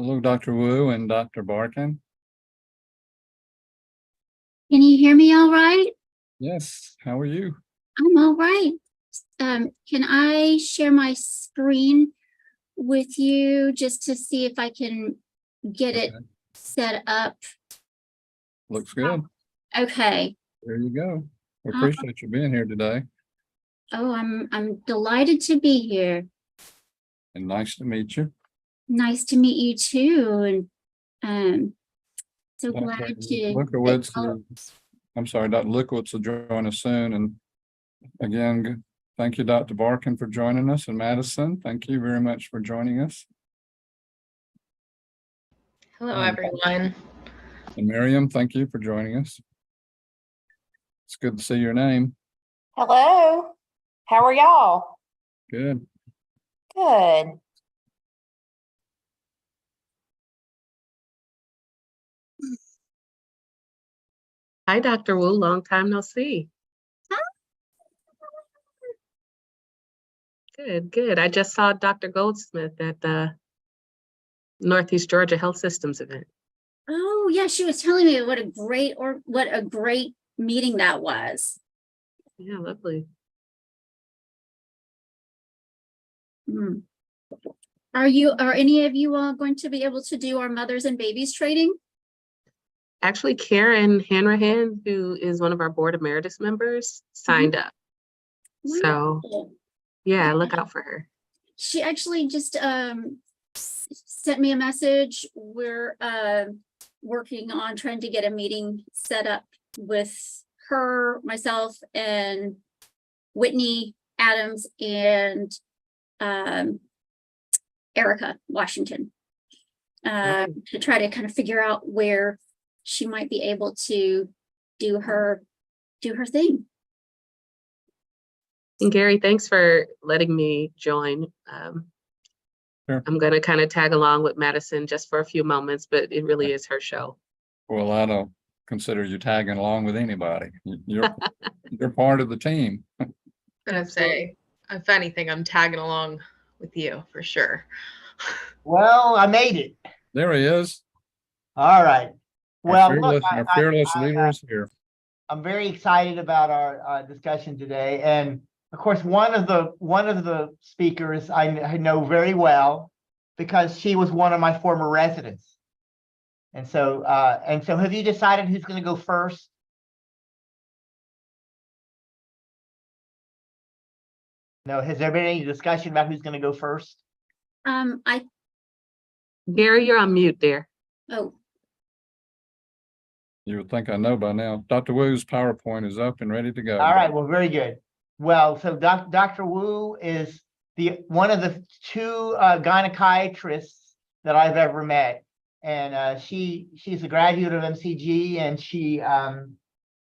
Hello, Dr. Wu and Dr. Barkin. Can you hear me all right? Yes, how are you? I'm all right. Can I share my screen with you just to see if I can get it set up? Looks good. Okay. There you go. We appreciate you being here today. Oh, I'm delighted to be here. And nice to meet you. Nice to meet you too. And so Dr. glad to. Lukowitz, I'm sorry, Dr. Lukowitz will join us soon. And again, thank you, Dr. Barkin, for joining us, and Madison, thank you very much for joining us. Hello, everyone. And Miriam, thank you for joining us. It's good to see your name. Hello. How are y'all? Good. Good. Hi, Dr. Wu. Long time no see. Good, good. I just saw Dr. Goldsmith at the Northeast Georgia Health Systems event. Oh yeah, she was telling me what a great meeting that was. Yeah, lovely. Are any of you all going to be able to do our mothers and babies training? Actually, Karen Hanrahan, who is one of our board emeritus members, signed up. Wonderful. So yeah, look out for her. She actually just sent me a message. We're working on trying to get a meeting set up with her, myself, and Whitney Adams and Erica Washington to try to kind of figure out where she might be able to do her thing. And Gary, thanks for letting me join. Sure. I'm going to kind of tag along with Madison just for a few moments, but it really is her show. Well, I don't consider you tagging along with anybody. You're part of the team. I'm gonna say, if anything, I'm tagging along with you for sure. Well, I made it. There he is. All right. Well, look, our fearless leader is here. I'm very excited about our discussion today, and of course, one of the speakers I know very well because she was one of my former residents. And so have you decided who's going to go first? No, has there been any discussion about who's going to go first? Gary, you're on mute there. Oh. You would think I know by now. Dr. Wu's PowerPoint is up and ready to go. All right, well, very good. Well, so Dr. Wu is one of the two gynecologists that I've ever met. And she's a graduate of MCG, and she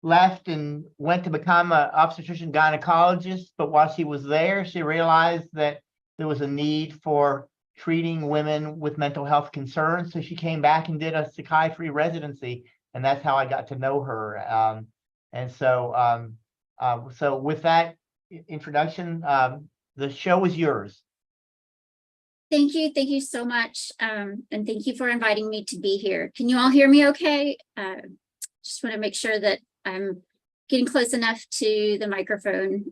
left and went to become an obstetrician gynecologist. But while she was there, she realized that there was a need for treating women with mental health concerns. So she came back and did a psychiatry residency, and that's how I got to know her. So with that introduction, the show is yours. Thank you so much, and thank you for inviting me to be here. Can you all hear me okay? Just want to make sure that I'm getting close enough to the microphone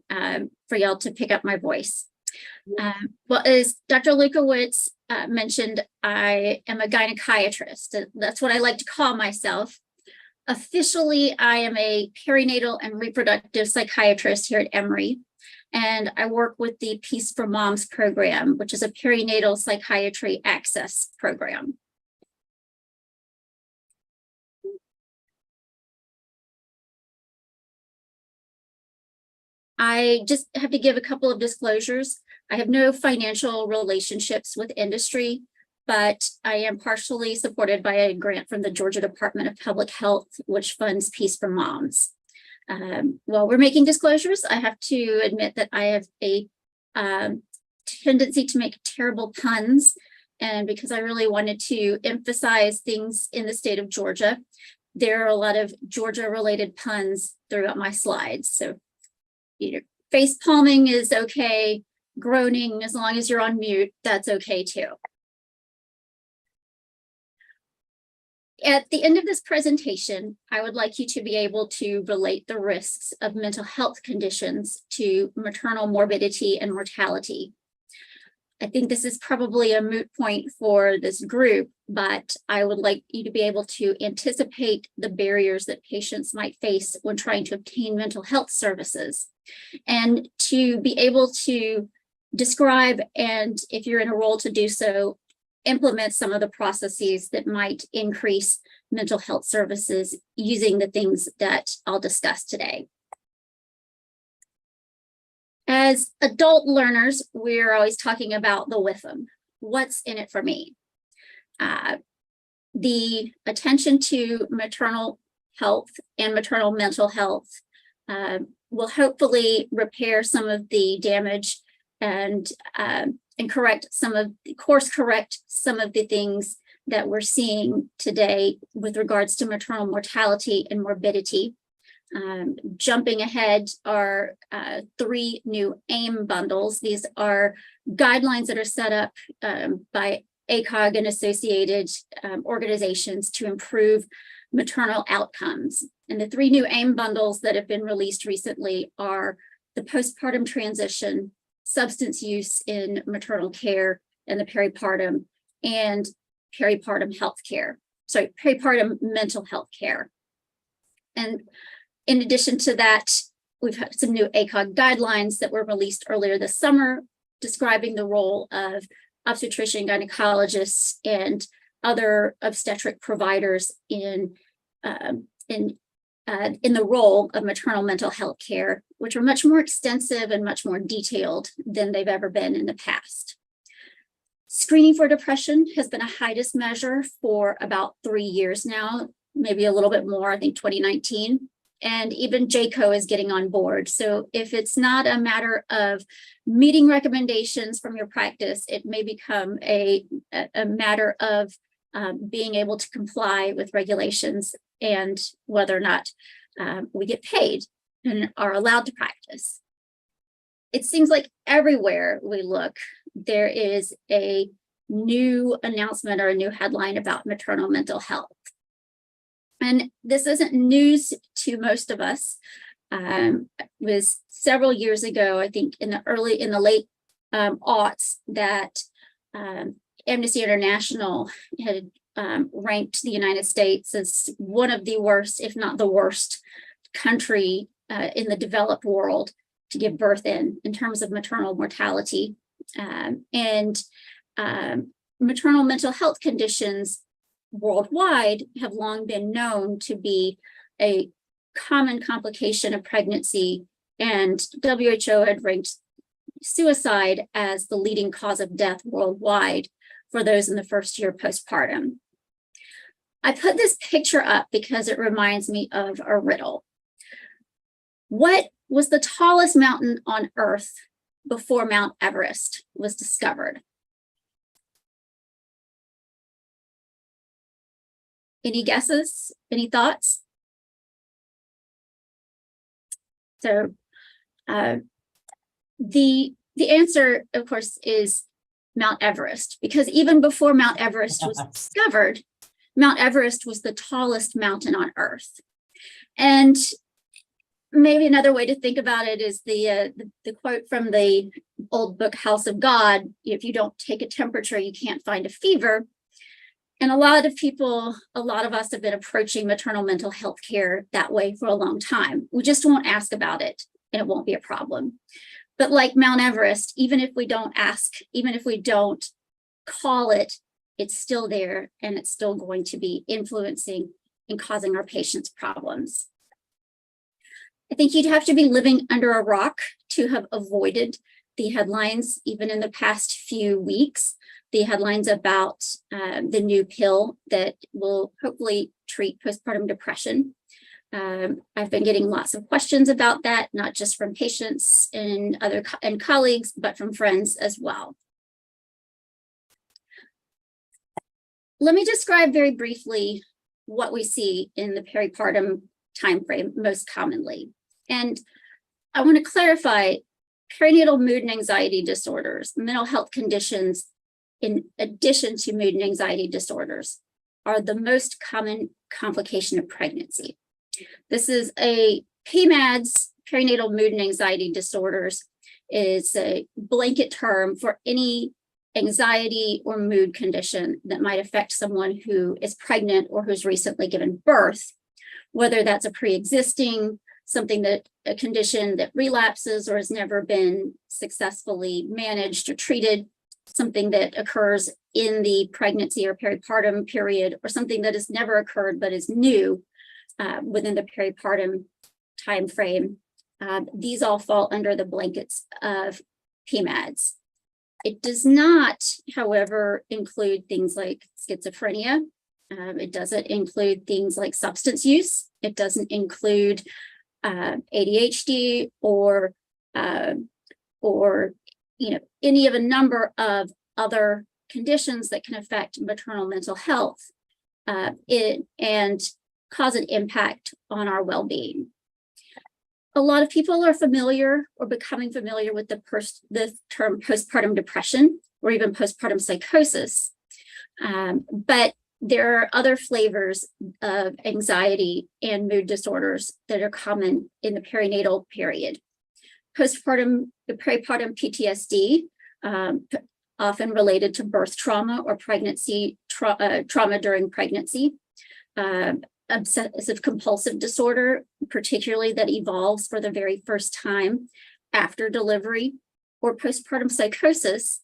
for y'all to pick up my voice. Well, as Dr. Lukowitz mentioned, I am a gynecologist. That's what I like to call myself. Officially, I am a perinatal and reproductive psychiatrist here at Emory, and I work with the Peace for Moms program, which is a perinatal psychiatry access program. I just have to give a couple of disclosures. I have no financial relationships with industry, but I am partially supported by a grant from the Georgia Department of Public Health, which funds Peace for Moms. While we're making disclosures, I have to admit that I have a tendency to make terrible puns. And because I really wanted to emphasize things in the state of Georgia, there are a lot of Georgia-related puns throughout my slides. So face palming is okay. Groaning, as long as you're on mute, that's okay too. At the end of this presentation, I would like you to be able to relate the risks of mental health conditions to maternal morbidity and mortality. I think this is probably a moot point for this group, but I would like you to be able to anticipate the barriers that patients might face when trying to obtain mental health services, and to be able to describe, and if you're in a role to do so, implement some of the processes that might increase mental health services using the things that I'll discuss today. As adult learners, we're always talking about the WIFM. What's in it for me? The attention to maternal health and maternal mental health will hopefully repair some of the damage and course correct some of the things that we're seeing today with regards to maternal mortality and morbidity. Jumping ahead are 3 new AIM bundles. These are guidelines that are set up by ACOG and associated organizations to improve maternal outcomes. And the 3 new AIM bundles that have been released recently are the postpartum transition, substance use in maternal care, and the peripartum and peripartum health care. Sorry, peripartum mental health care. And in addition to that, we've had some new ACOG guidelines that were released earlier this summer, describing the role of obstetrician gynecologists and other obstetric providers in the role of maternal mental health care, which are much more extensive and much more detailed than they've ever been in the past. Screening for depression has been a HIDIS measure for about 3 years now, maybe a little bit more, I think 2019. And even JCO is getting on board. So if it's not a matter of meeting recommendations from your practice, it may become a matter of being able to comply with regulations and whether or not we get paid and are allowed to practice. It seems like everywhere we look, there is a new announcement or a new headline about maternal mental health. And this isn't news to most of us. It was several years ago, I think in the late aughts, that Amnesty International had ranked the United States as one of the worst, if not the worst, country in the developed world to give birth in terms of maternal mortality. And maternal mental health conditions worldwide have long been known to be a common complication of pregnancy, and WHO had ranked suicide as the leading cause of death worldwide for those in the first year postpartum. I put this picture up because it reminds me of a riddle. What was the tallest mountain on Earth before Mount Everest was discovered? Any guesses? Any thoughts? So the answer, of course, is Mount Everest, because even before Mount Everest was discovered, Mount Everest was the tallest mountain on Earth. And maybe another way to think about it is the quote from the old book House of God: if you don't take a temperature, you can't find a fever. And a lot of us have been approaching maternal mental health care that way for a long time. We just won't ask about it, and it won't be a problem. But like Mount Everest, even if we don't ask, even if we don't call it, it's still there, and it's still going to be influencing and causing our patients problems. I think you'd have to be living under a rock to have avoided the headlines, even in the past few weeks. The headlines about the new pill that will hopefully treat postpartum depression. I've been getting lots of questions about that, not just from patients and colleagues, but from friends as well. Let me describe very briefly what we see in the peripartum timeframe most commonly. And I want to clarify, perinatal mood and anxiety disorders, mental health conditions in addition to mood and anxiety disorders, are the most common complication of pregnancy. This is a PMADS, perinatal mood and anxiety disorders, is a blanket term for any anxiety or mood condition that might affect someone who is pregnant or who's recently given birth, whether that's a pre-existing, a condition that relapses or has never been successfully managed or treated, something that occurs in the pregnancy or peripartum period, or something that has never occurred but is new within the peripartum time frame. These all fall under the blankets of PMADS. It does not, however, include things like schizophrenia. It doesn't include things like substance use. It doesn't include ADHD or any of a number of other conditions that can affect maternal mental health and cause an impact on our well-being. A lot of people are familiar or becoming familiar with the term postpartum depression or even postpartum psychosis, but there are other flavors of anxiety and mood disorders that are common in the perinatal period. Peripartum PTSD, often related to birth trauma or pregnancy trauma during pregnancy. Obsessive compulsive disorder, particularly that evolves for the very first time after delivery, or postpartum psychosis,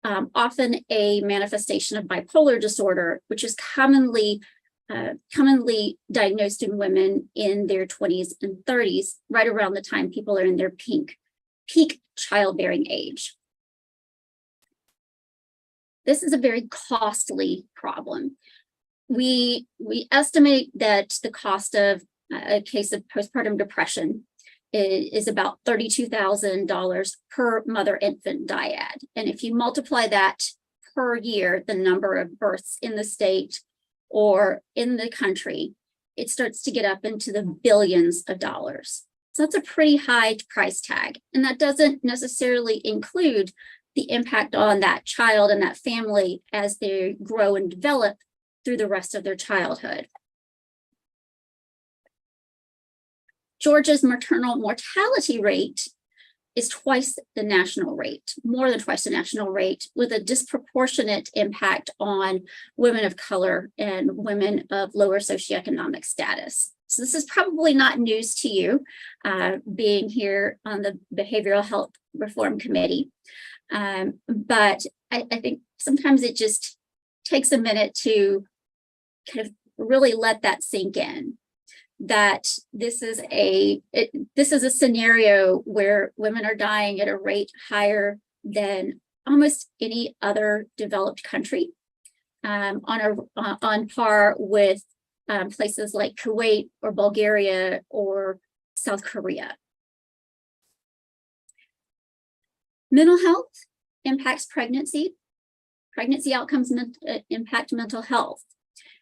often a manifestation of bipolar disorder, which is commonly diagnosed in women in their 20s and 30s, right around the time people are in their peak childbearing age. This is a very costly problem. We estimate that the cost of a case of postpartum depression is about $32,000 per mother-infant dyad. And if you multiply that per year, the number of births in the state or in the country, it starts to get up into the billions of dollars. So that's a pretty high price tag. And that doesn't necessarily include the impact on that child and that family as they grow and develop through the rest of their childhood. Georgia's maternal mortality rate is twice the national rate, more than twice the national rate, with a disproportionate impact on women of color and women of lower socioeconomic status. So this is probably not news to you, being here on the Behavioral Health Reform Committee. But I think sometimes it just takes a minute to kind of really let that sink in, that this is a scenario where women are dying at a rate higher than almost any other developed country, on par with places like Kuwait or Bulgaria or South Korea. Mental health impacts pregnancy. Pregnancy outcomes impact mental health.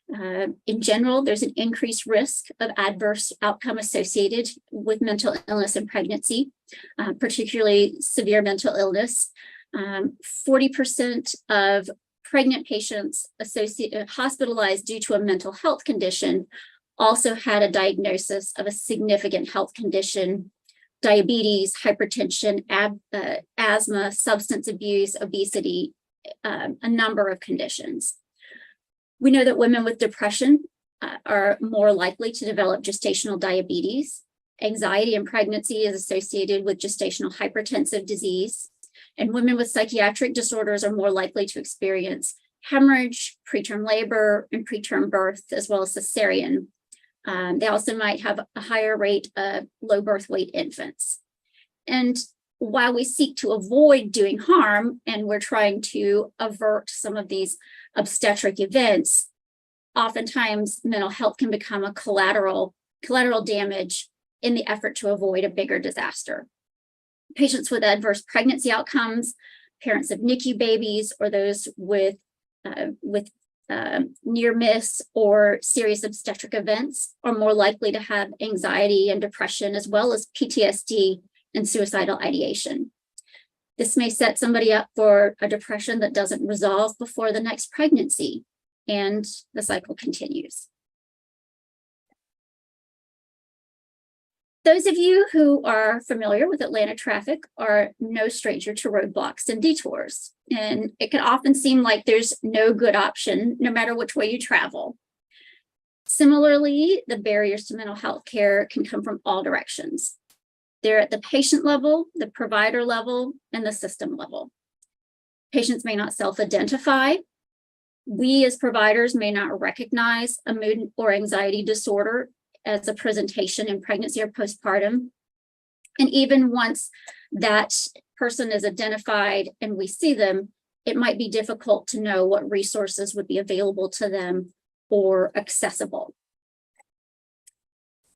In general, there's an increased risk of adverse outcome associated with mental illness in pregnancy, particularly severe mental illness. 40% of pregnant patients hospitalized due to a mental health condition also had a diagnosis of a significant health condition: diabetes, hypertension, asthma, substance abuse, obesity, a number of conditions. We know that women with depression are more likely to develop gestational diabetes. Anxiety in pregnancy is associated with gestational hypertensive disease. And women with psychiatric disorders are more likely to experience hemorrhage, preterm labor, and preterm birth, as well as cesarean. They also might have a higher rate of low birth weight infants. And while we seek to avoid doing harm, and we're trying to avert some of these obstetric events, oftentimes mental health can become a collateral damage in the effort to avoid a bigger disaster. Patients with adverse pregnancy outcomes, parents of NICU babies, or those with near miss or serious obstetric events are more likely to have anxiety and depression, as well as PTSD and suicidal ideation. This may set somebody up for a depression that doesn't resolve before the next pregnancy. and the cycle continues. Those of you who are familiar with Atlanta traffic are no stranger to roadblocks and detours, and it can often seem like there's no good option, no matter which way you travel. Similarly, the barriers to mental health care can come from all directions. They're at the patient level, the provider level, and the system level. Patients may not self-identify. We as providers may not recognize a mood or anxiety disorder as a presentation in pregnancy or postpartum. And even once that person is identified and we see them, it might be difficult to know what resources would be available to them or accessible.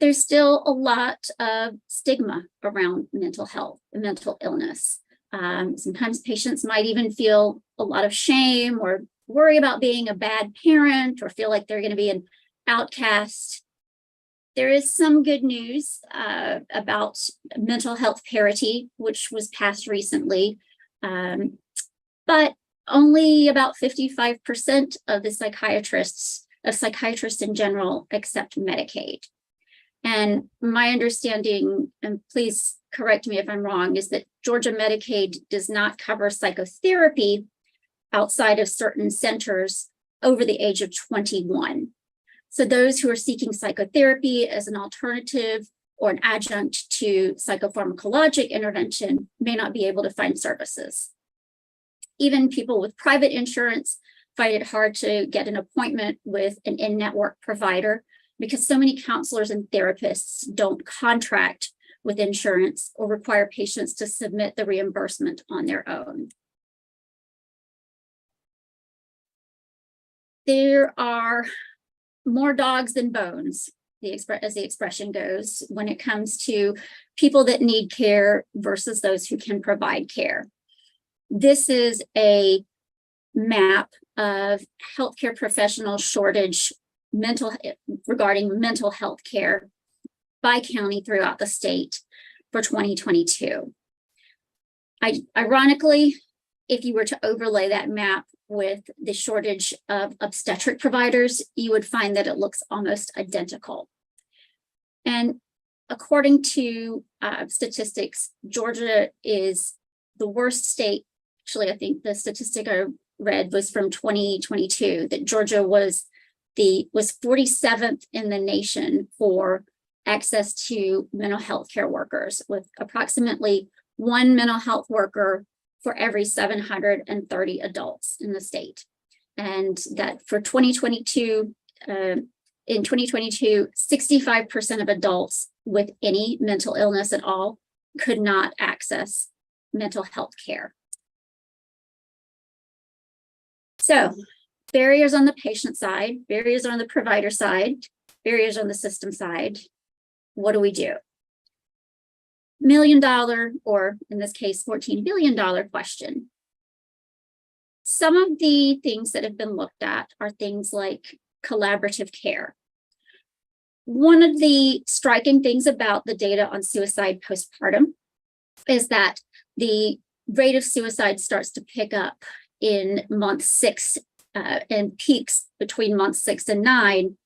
There's still a lot of stigma around mental health and mental illness. Sometimes patients might even feel a lot of shame or worry about being a bad parent or feel like they're going to be an outcast. There is some good news about mental health parity, which was passed recently, but only about 55% of the psychiatrists in general accept Medicaid. And my understanding, and please correct me if I'm wrong, is that Georgia Medicaid does not cover psychotherapy outside of certain centers over the age of 21. So those who are seeking psychotherapy as an alternative or an adjunct to psychopharmacologic intervention may not be able to find services. Even people with private insurance find it hard to get an appointment with an in-network provider because so many counselors and therapists don't contract with insurance or require patients to submit the reimbursement on their own. There are more dogs than bones, as the expression goes, when it comes to people that need care versus those who can provide care. This is a map of healthcare professional shortage regarding mental health care by county throughout the state for 2022. Ironically, if you were to overlay that map with the shortage of obstetric providers, you would find that it looks almost identical. And according to statistics, Georgia is the worst state. Actually, I think the statistic I read was from 2022, that Georgia was 47th in the nation for access to mental health care workers, with approximately one mental health worker for every 730 adults in the state. And that for 2022, in 2022, 65% of adults with any mental illness at all could not access mental health care. So barriers on the patient side, barriers on the provider side, barriers on the system side. What do we do? $1 million, or in this case, $14 billion question. Some of the things that have been looked at are things like collaborative care. One of the striking things about the data on suicide postpartum is that the rate of suicide starts to pick up in month 6 and peaks between month 6 and 9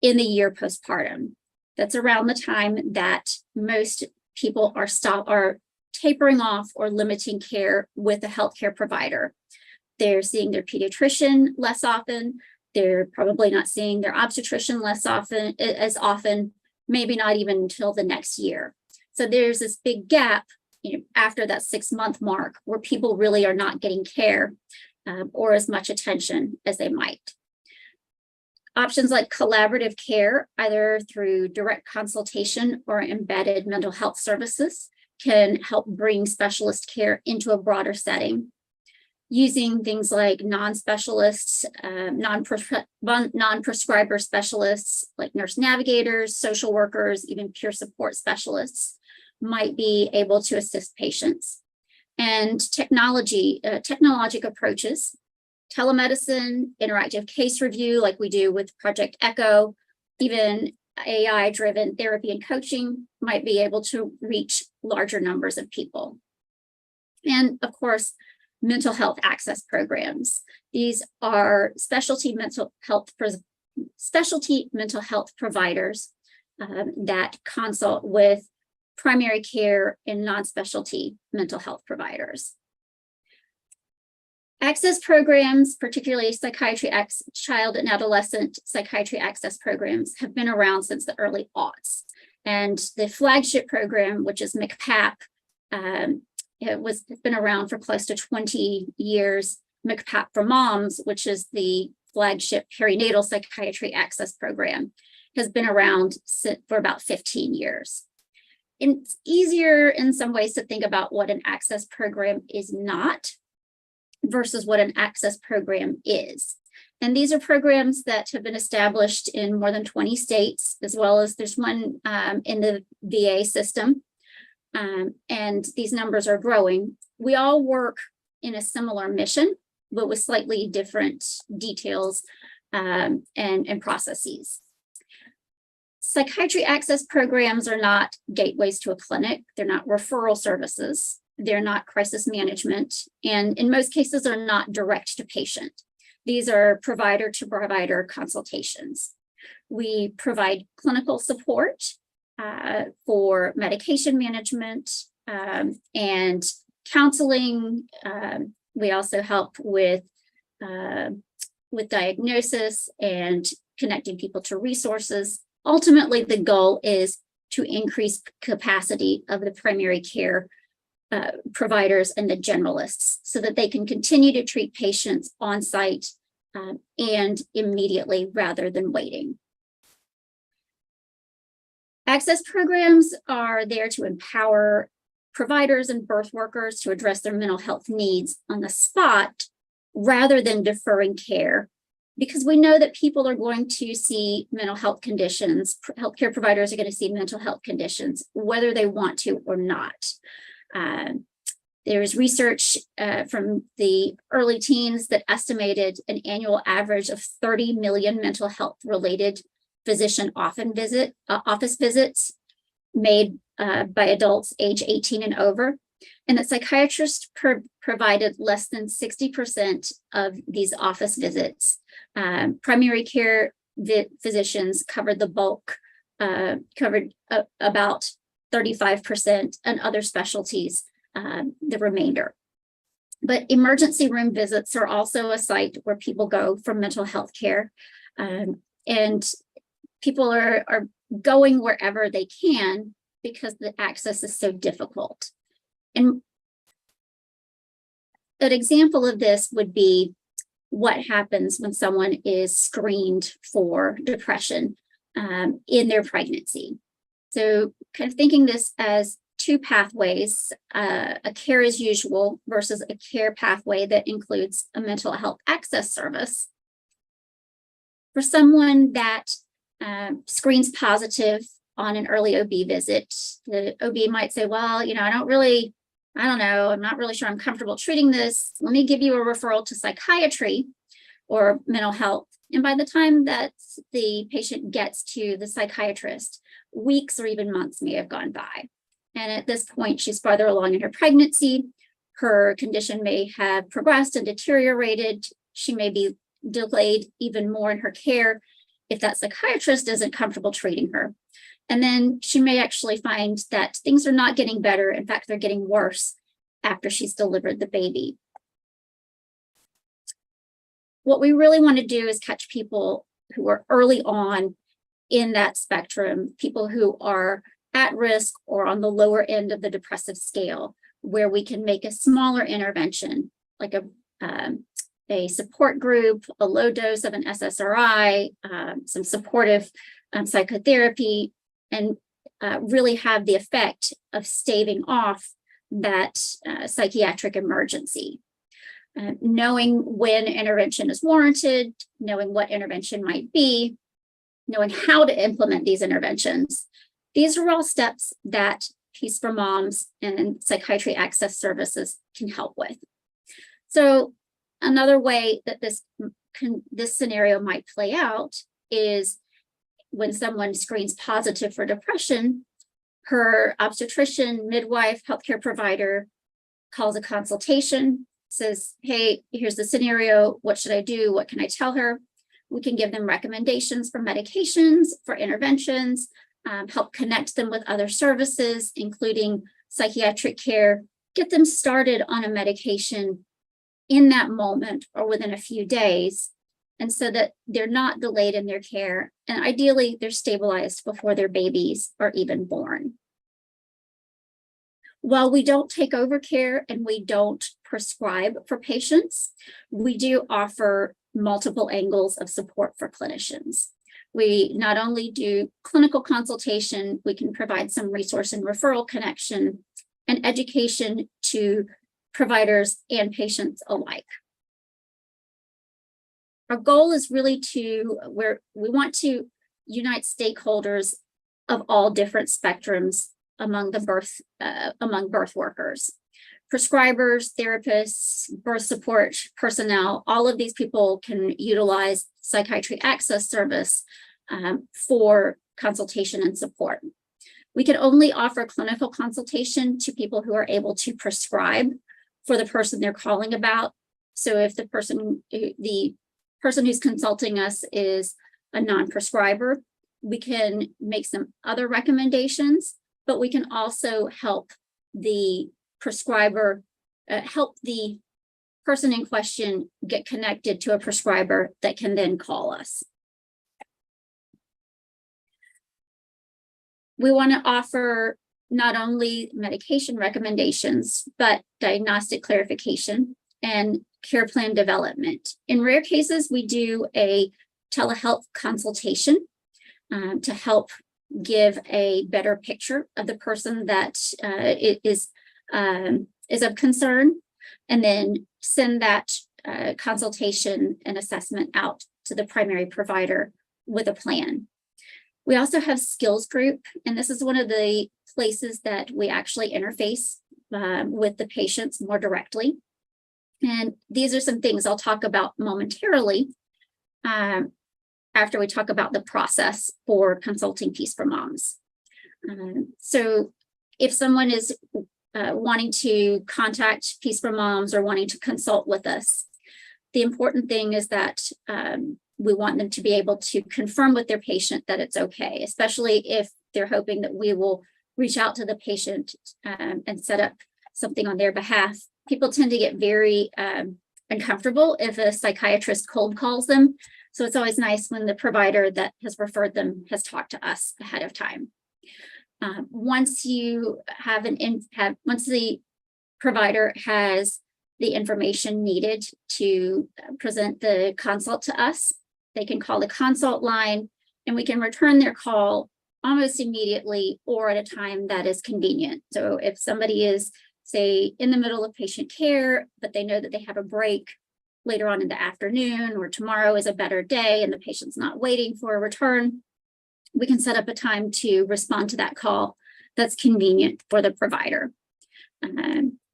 in the year postpartum. That's around the time that most people are tapering off or limiting care with a healthcare provider. They're seeing their pediatrician less often. They're probably not seeing their obstetrician as often, maybe not even until the next year. So there's this big gap, after that 6-month mark, where people really are not getting care or as much attention as they might. Options like collaborative care, either through direct consultation or embedded mental health services, can help bring specialist care into a broader setting. Using things like non-specialists, non-prescriber specialists like nurse navigators, social workers, even peer support specialists might be able to assist patients. And technologic approaches, telemedicine, interactive case review like we do with Project Echo, even AI-driven therapy and coaching might be able to reach larger numbers of people. And of course, mental health access programs. These are specialty mental health providers that consult with primary care and non-specialty mental health providers. Access programs, particularly child and adolescent psychiatry access programs, have been around since the early aughts. And the flagship program, which is MCPAP, it's been around for close to 20 years. MCPAP for Moms, which is the flagship perinatal psychiatry access program, has been around for about 15 years. And it's easier in some ways to think about what an access program is not versus what an access program is. And these are programs that have been established in more than 20 states, as well as there's one in the VA system. And these numbers are growing. We all work in a similar mission, but with slightly different details and processes. Psychiatry access programs are not gateways to a clinic. They're not referral services. They're not crisis management, and in most cases are not direct to patient. These are provider to provider consultations. We provide clinical support for medication management and counseling. We also help with diagnosis and connecting people to resources. Ultimately, the goal is to increase capacity of the primary care providers and the generalists so that they can continue to treat patients on site and immediately rather than waiting. Access programs are there to empower providers and birth workers to address their mental health needs on the spot rather than deferring care, because we know that people are going to see mental health conditions. Healthcare providers are going to see mental health conditions, whether they want to or not. There's research from the early teens that estimated an annual average of 30 million mental health related physician office visits made by adults age 18 and over, and that psychiatrists provided less than 60% of these office visits. Primary care physicians covered the bulk, covered about 35%, and other specialties the remainder. But emergency room visits are also a site where people go for mental health care, and people are going wherever they can because the access is so difficult. And an example of this would be what happens when someone is screened for depression in their pregnancy. So kind of thinking this as two pathways, a care as usual versus a care pathway that includes a mental health access service. For someone that screens positive on an early OB visit, the OB might say, well, you know, I don't know, I'm not really sure I'm comfortable treating this. Let me give you a referral to psychiatry or mental health. And by the time that the patient gets to the psychiatrist, weeks or even months may have gone by. And at this point, she's farther along in her pregnancy. Her condition may have progressed and deteriorated. She may be delayed even more in her care if that psychiatrist isn't comfortable treating her. And then she may actually find that things are not getting better. In fact, they're getting worse after she's delivered the baby. What we really want to do is catch people who are early on in that spectrum, people who are at risk or on the lower end of the depressive scale, where we can make a smaller intervention, like a support group, a low dose of an SSRI, some supportive psychotherapy, and really have the effect of staving off that psychiatric emergency. Knowing when intervention is warranted, knowing what intervention might be, knowing how to implement these interventions. These are all steps that Peace for Moms and Psychiatry Access Services can help with. So another way that this scenario might play out is when someone screens positive for depression, her obstetrician, midwife, healthcare provider calls a consultation, says, hey, here's the scenario. What should I do? What can I tell her? We can give them recommendations for medications, for interventions, help connect them with other services, including psychiatric care, get them started on a medication in that moment or within a few days, and so that they're not delayed in their care. And ideally, they're stabilized before their babies are even born. While we don't take over care and we don't prescribe for patients, we do offer multiple angles of support for clinicians. We not only do clinical consultation, we can provide some resource and referral connection and education to providers and patients alike. Our goal is really where we want to unite stakeholders of all different spectrums among birth workers. Prescribers, therapists, birth support personnel, all of these people can utilize psychiatry access service for consultation and support. We can only offer clinical consultation to people who are able to prescribe for the person they're calling about. So if the person who's consulting us is a non-prescriber, we can make some other recommendations, but we can also help the prescriber, help the person in question get connected to a prescriber that can then call us. We want to offer not only medication recommendations, but diagnostic clarification and care plan development. In rare cases, we do a telehealth consultation to help give a better picture of the person that is of concern, and then send that consultation and assessment out to the primary provider with a plan. We also have skills group, and this is one of the places that we actually interface with the patients more directly. And these are some things I'll talk about momentarily after we talk about the process for consulting Peace for Moms. So if someone is wanting to contact Peace for Moms or wanting to consult with us, the important thing is that we want them to be able to confirm with their patient that it's okay, especially if they're hoping that we will reach out to the patient and set up something on their behalf. People tend to get very uncomfortable if a psychiatrist cold calls them. So it's always nice when the provider that has referred them has talked to us ahead of time. Once you have once the provider has the information needed to present the consult to us, they can call the consult line and we can return their call almost immediately or at a time that is convenient. So if somebody is, say, in the middle of patient care, but they know that they have a break later on in the afternoon, or tomorrow is a better day and the patient's not waiting for a return, we can set up a time to respond to that call that's convenient for the provider.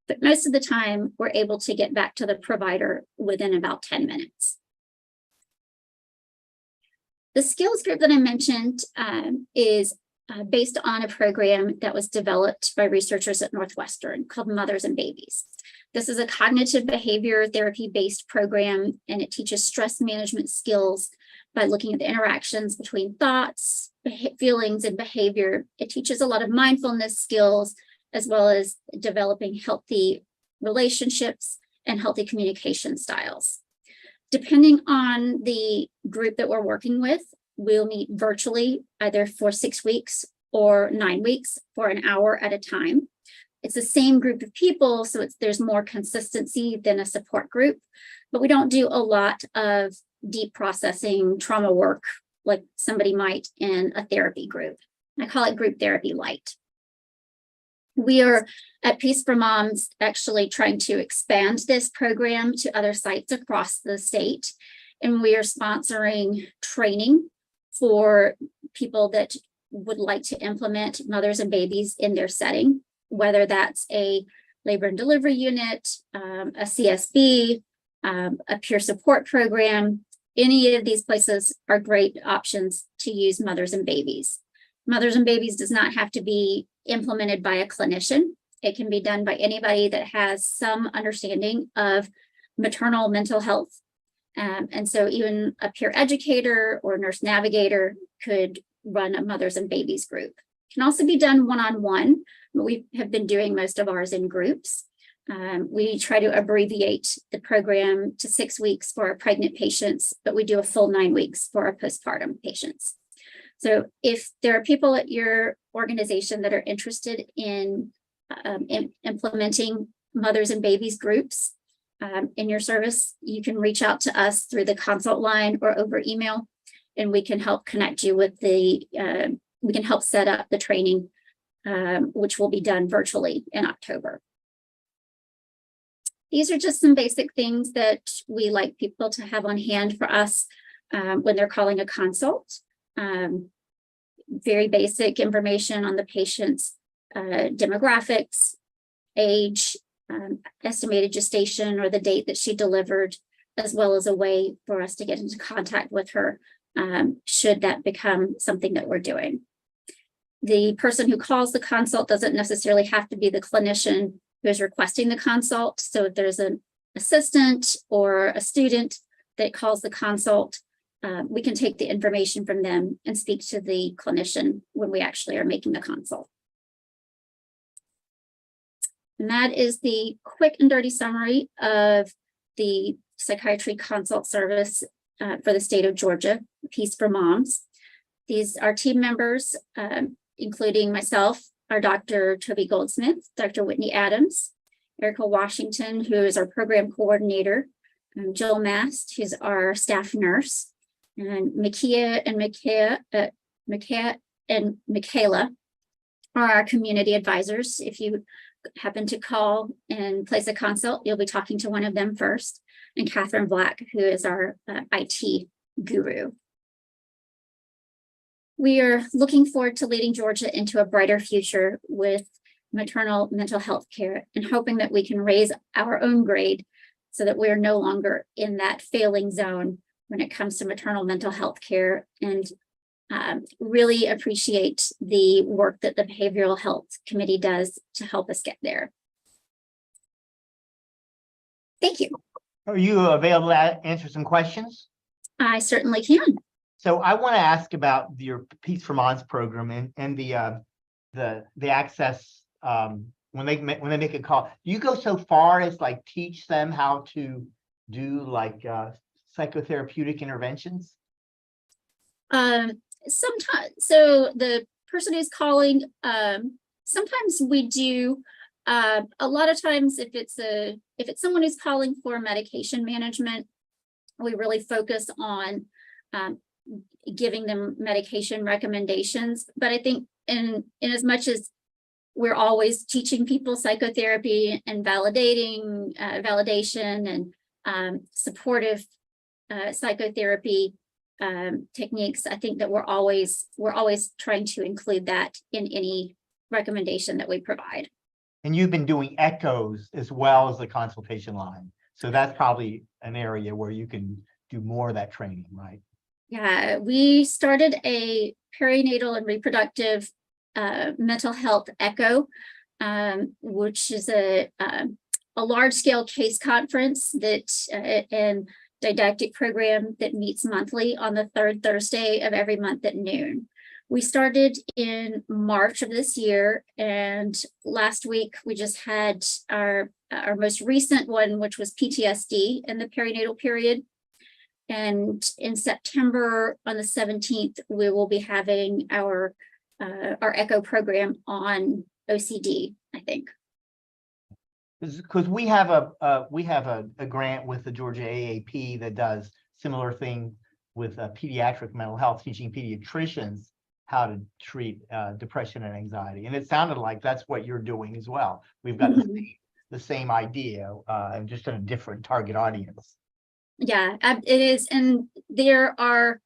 But most of the time, we're able to get back to the provider within about 10 minutes. The skills group that I mentioned is based on a program that was developed by researchers at Northwestern called Mothers and Babies. This is a cognitive behavior therapy-based program, and it teaches stress management skills by looking at the interactions between thoughts, feelings, and behavior. It teaches a lot of mindfulness skills, as well as developing healthy relationships and healthy communication styles. Depending on the group that we're working with, we'll meet virtually either for 6 weeks or 9 weeks for an hour at a time. It's the same group of people, so there's more consistency than a support group, but we don't do a lot of deep processing trauma work like somebody might in a therapy group. I call it group therapy light. We are at Peace for Moms actually trying to expand this program to other sites across the state, and we are sponsoring training for people that would like to implement mothers and babies in their setting, whether that's a labor and delivery unit, a CSB, a peer support program. Any of these places are great options to use mothers and babies. Mothers and babies does not have to be implemented by a clinician. It can be done by anybody that has some understanding of maternal mental health. And so even a peer educator or nurse navigator could run a mothers and babies group. It can also be done one-on-one, but we have been doing most of ours in groups. We try to abbreviate the program to 6 weeks for our pregnant patients, but we do a full 9 weeks for our postpartum patients. So if there are people at your organization that are interested in implementing mothers and babies groups in your service, you can reach out to us through the consult line or over email, and we can help connect you with we can help set up the training, which will be done virtually in October. These are just some basic things that we like people to have on hand for us when they're calling a consult. Very basic information on the patient's demographics, age, estimated gestation or the date that she delivered, as well as a way for us to get into contact with her should that become something that we're doing. The person who calls the consult doesn't necessarily have to be the clinician who is requesting the consult. So if there's an assistant or a student that calls the consult, we can take the information from them and speak to the clinician when we actually are making the consult. And that is the quick and dirty summary of the psychiatry consult service for the state of Georgia, Peace for Moms. These are team members, including myself, our Dr. Toby Goldsmith, Dr. Whitney Adams, Erica Washington, who is our program coordinator, Jill Mast, who's our staff nurse, and Michaela are our community advisors. If you happen to call and place a consult, you'll be talking to one of them first, and Catherine Black, who is our IT guru. We are looking forward to leading Georgia into a brighter future with maternal mental health care and hoping that we can raise our own grade so that we're no longer in that failing zone when it comes to maternal mental health care, and really appreciate the work that the Behavioral Health Committee does to help us get there. Thank you. Are you available to answer some questions? I certainly can. So I want to ask about your Peace for Moms program and the access when they make a call. Do you go so far as like teach them how to do like psychotherapeutic interventions? Sometimes, so the person who's calling, sometimes we do. A lot of times, if it's someone who's calling for medication management, we really focus on giving them medication recommendations. But I think in as much as we're always teaching people psychotherapy and validation and supportive psychotherapy techniques, I think that we're always trying to include that in any recommendation that we provide. And you've been doing echoes as well as the consultation line. So that's probably an area where you can do more of that training, right? Yeah, we started a perinatal and reproductive mental health echo, which is a large-scale case conference that and didactic program that meets monthly on the third Thursday of every month at noon. We started in March of this year, and last week we just had our most recent one, which was PTSD in the perinatal period. And in September on the 17th, we will be having our ECHO program on OCD, I think. Because we have a grant with the Georgia AAP that does similar thing with pediatric mental health, teaching pediatricians how to treat depression and anxiety. And it sounded like that's what you're doing as well. We've got the same idea, just in a different target audience. Yeah, it is. And there are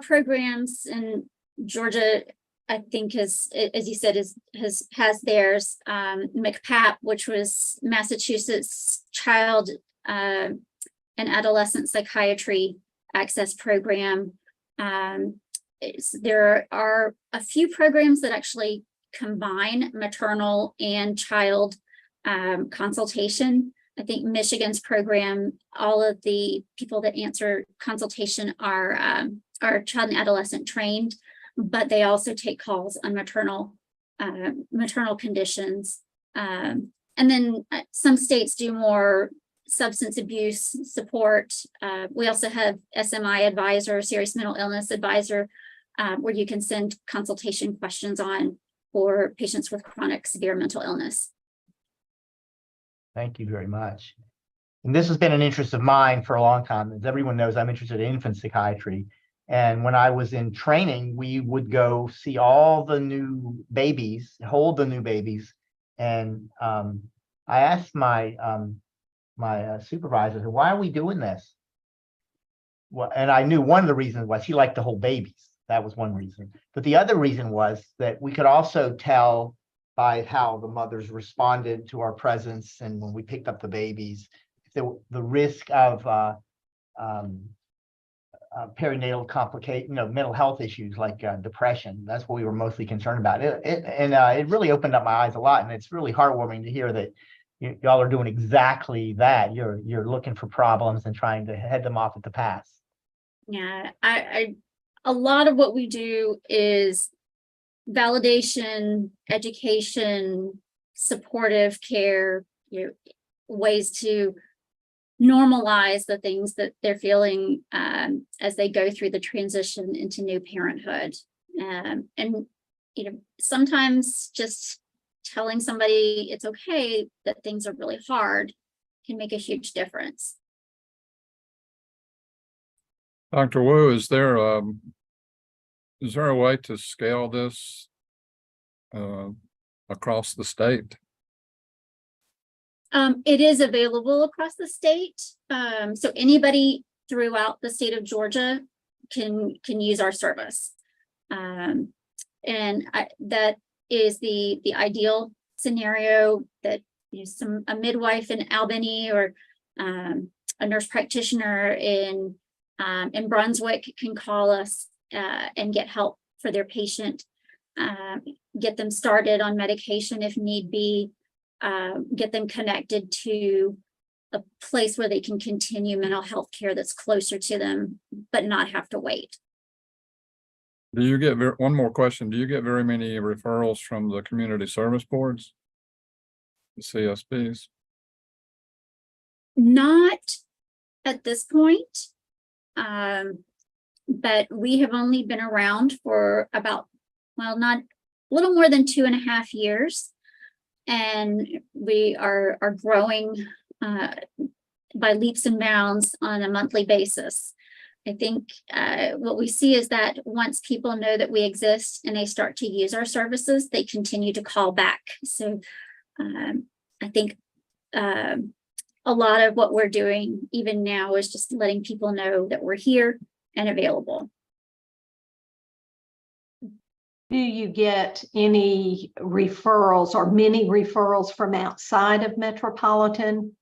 programs in Georgia, I think, as you said, has theirs. MCPAP, which was Massachusetts Child and Adolescent Psychiatry Access Program. There are a few programs that actually combine maternal and child consultation. I think Michigan's program, all of the people that answer consultation are child and adolescent trained, but they also take calls on maternal conditions. And then some states do more substance abuse support. We also have SMI advisor, serious mental illness advisor, where you can send consultation questions on for patients with chronic severe mental illness. Thank you very much. And this has been an interest of mine for a long time. As everyone knows, I'm interested in infant psychiatry. And when I was in training, we would go see all the new babies, hold the new babies. And I asked my supervisor, why are we doing this? Well, and I knew one of the reasons was he liked to hold babies. That was one reason. But the other reason was that we could also tell by how the mothers responded to our presence and when we picked up the babies, the risk of perinatal complication, mental health issues like depression. That's what we were mostly concerned about. It really opened up my eyes a lot, and it's really heartwarming to hear that y'all are doing exactly that. You're looking for problems and trying to head them off at the pass. Yeah, a lot of what we do is validation, education, supportive care, ways to normalize the things that they're feeling as they go through the transition into new parenthood. And sometimes just telling somebody it's okay that things are really hard can make a huge difference. Dr. Wu, is there a way to scale this across the state? It is available across the state. So anybody throughout the state of Georgia can use our service. And that is the ideal scenario, that a midwife in Albany or a nurse practitioner in Brunswick can call us and get help for their patient, get them started on medication if need be, get them connected to a place where they can continue mental health care that's closer to them, but not have to wait. Do you get one more question? Do you get very many referrals from the community service boards, the CSBs? Not at this point, but we have only been around for about, not a little more than 2.5 years. And we are growing by leaps and bounds on a monthly basis. I think what we see is that once people know that we exist and they start to use our services, they continue to call back. So I think a lot of what we're doing even now is just letting people know that we're here and available. Do you get any referrals or many referrals from outside of Metropolitan?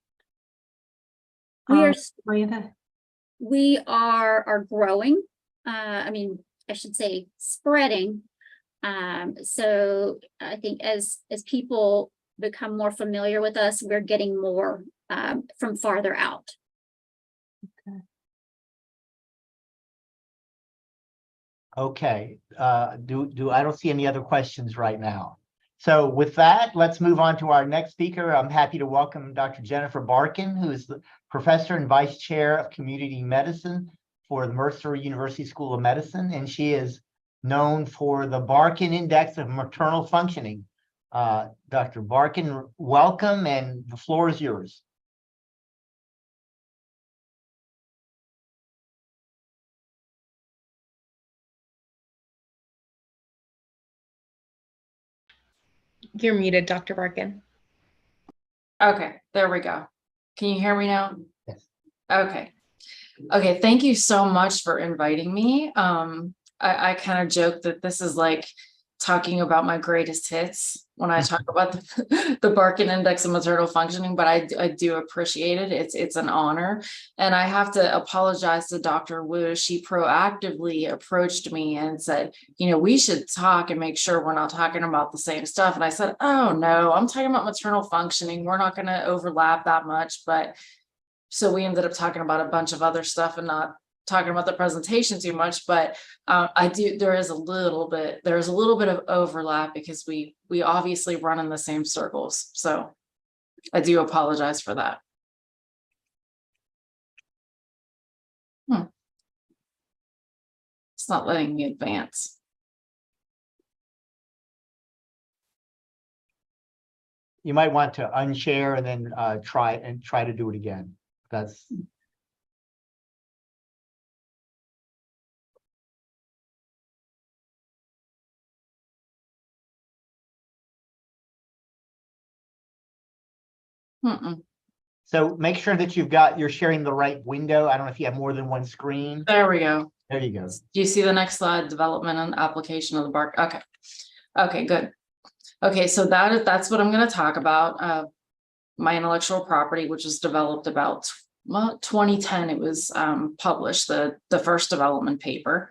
We are growing. I should say spreading. So I think as people become more familiar with us, we're getting more from farther out. Okay, I don't see any other questions right now. So with that, let's move on to our next speaker. I'm happy to welcome Dr. Jennifer Barkin, who is the professor and vice chair of community medicine for the Mercer University School of Medicine, and she is known for the Barkin Index of Maternal Functioning. Dr. Barkin, welcome, and the floor is yours. You're muted, Dr. Barkin. Okay, there we go. Can you hear me now? Yes. Okay. Okay, thank you so much for inviting me. I kind of joke that this is like talking about my greatest hits when I talk about the Barkin Index of Maternal Functioning, but I do appreciate it. It's an honor. And I have to apologize to Dr. Wu. She proactively approached me and said, we should talk and make sure we're not talking about the same stuff. And I said, oh no, I'm talking about maternal functioning. We're not going to overlap that much. But so we ended up talking about a bunch of other stuff and not talking about the presentation too much, but there's a little bit of overlap because we obviously run in the same circles. So I do apologize for that. It's not letting me advance. You might want to unshare and then try to do it again. That's. So make sure that you're sharing the right window. I don't know if you have more than one screen. There we go. There you go. Do you see the next slide? Development and application of the BARC. Okay. Okay, good. Okay, so that's what I'm going to talk about. My intellectual property, which was developed about 2010, it was published, the first development paper.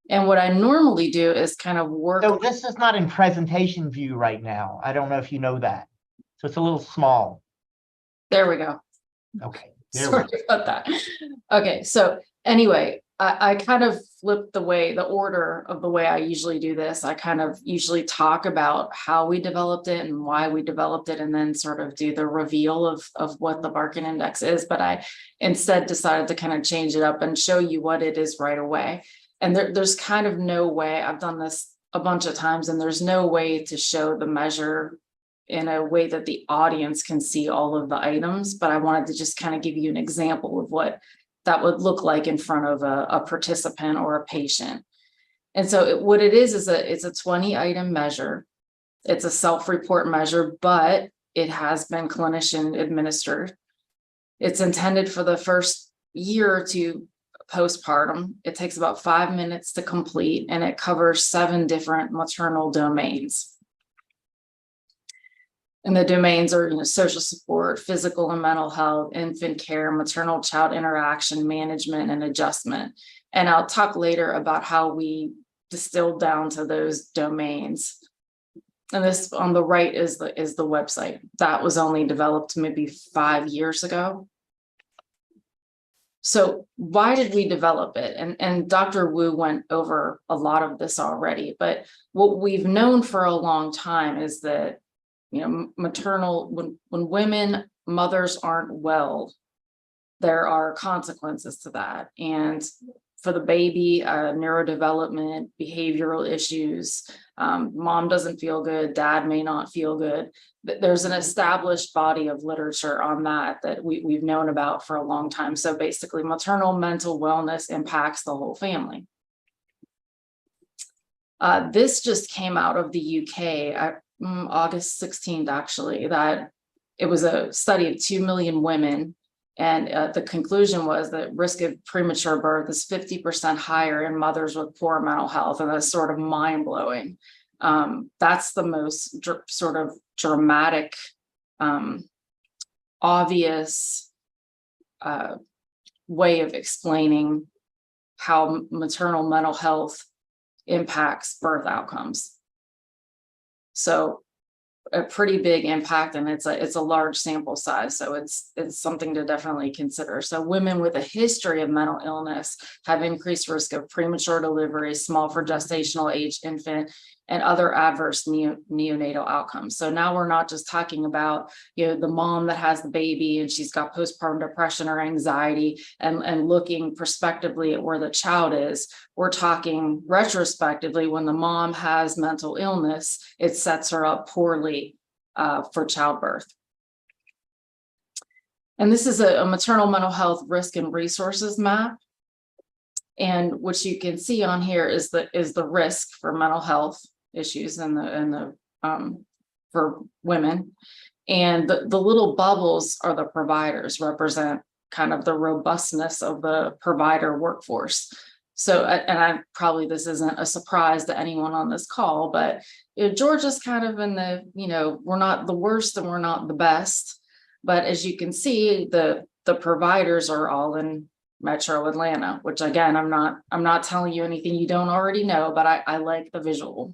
And what I normally do is kind of work. So this is not in presentation view right now. I don't know if you know that. So it's a little small. There we go. Okay. Sorry about that. Okay, so anyway, I kind of flipped the order of the way I usually do this. I kind of usually talk about how we developed it and why we developed it, and then sort of do the reveal of what the Barkin Index is. But I instead decided to kind of change it up and show you what it is right away. And there's kind of no way, I've done this a bunch of times, and there's no way to show the measure in a way that the audience can see all of the items, but I wanted to just kind of give you an example of what that would look like in front of a participant or a patient. And so what it is it's a 20 item measure. It's a self-report measure, but it has been clinician administered. It's intended for the first year or two postpartum. It takes about 5 minutes to complete, and it covers 7 different maternal domains. And the domains are, social support, physical and mental health, infant care, maternal child interaction, management, and adjustment. And I'll talk later about how we distilled down to those domains. And this on the right is the website. That was only developed maybe 5 years ago. So why did we develop it? And Dr. Wu went over a lot of this already, but what we've known for a long time is that maternal, when mothers aren't well, there are consequences to that. And for the baby, neurodevelopment, behavioral issues, mom doesn't feel good, dad may not feel good. There's an established body of literature on that we've known about for a long time. So basically, maternal mental wellness impacts the whole family. This just came out of the UK. August 16th, actually, that it was a study of 2 million women. And the conclusion was that risk of premature birth is 50% higher in mothers with poor mental health. And that's sort of mind blowing. That's the most sort of dramatic, obvious way of explaining how maternal mental health impacts birth outcomes. So a pretty big impact, and it's a large sample size. So it's something to definitely consider. So women with a history of mental illness have increased risk of premature delivery, small for gestational age infant, and other adverse neonatal outcomes. So now we're not just talking about, the mom that has the baby and she's got postpartum depression or anxiety and looking prospectively at where the child is. We're talking retrospectively, when the mom has mental illness, it sets her up poorly for childbirth. And this is a maternal mental health risk and resources map. And what you can see on here is the risk for mental health issues for women. And the little bubbles are the providers, represent kind of the robustness of the provider workforce. So, and I probably, this isn't a surprise to anyone on this call, but Georgia's kind of in the, we're not the worst and we're not the best. But as you can see, the providers are all in Metro Atlanta, which again, I'm not telling you anything you don't already know, but I like the visual.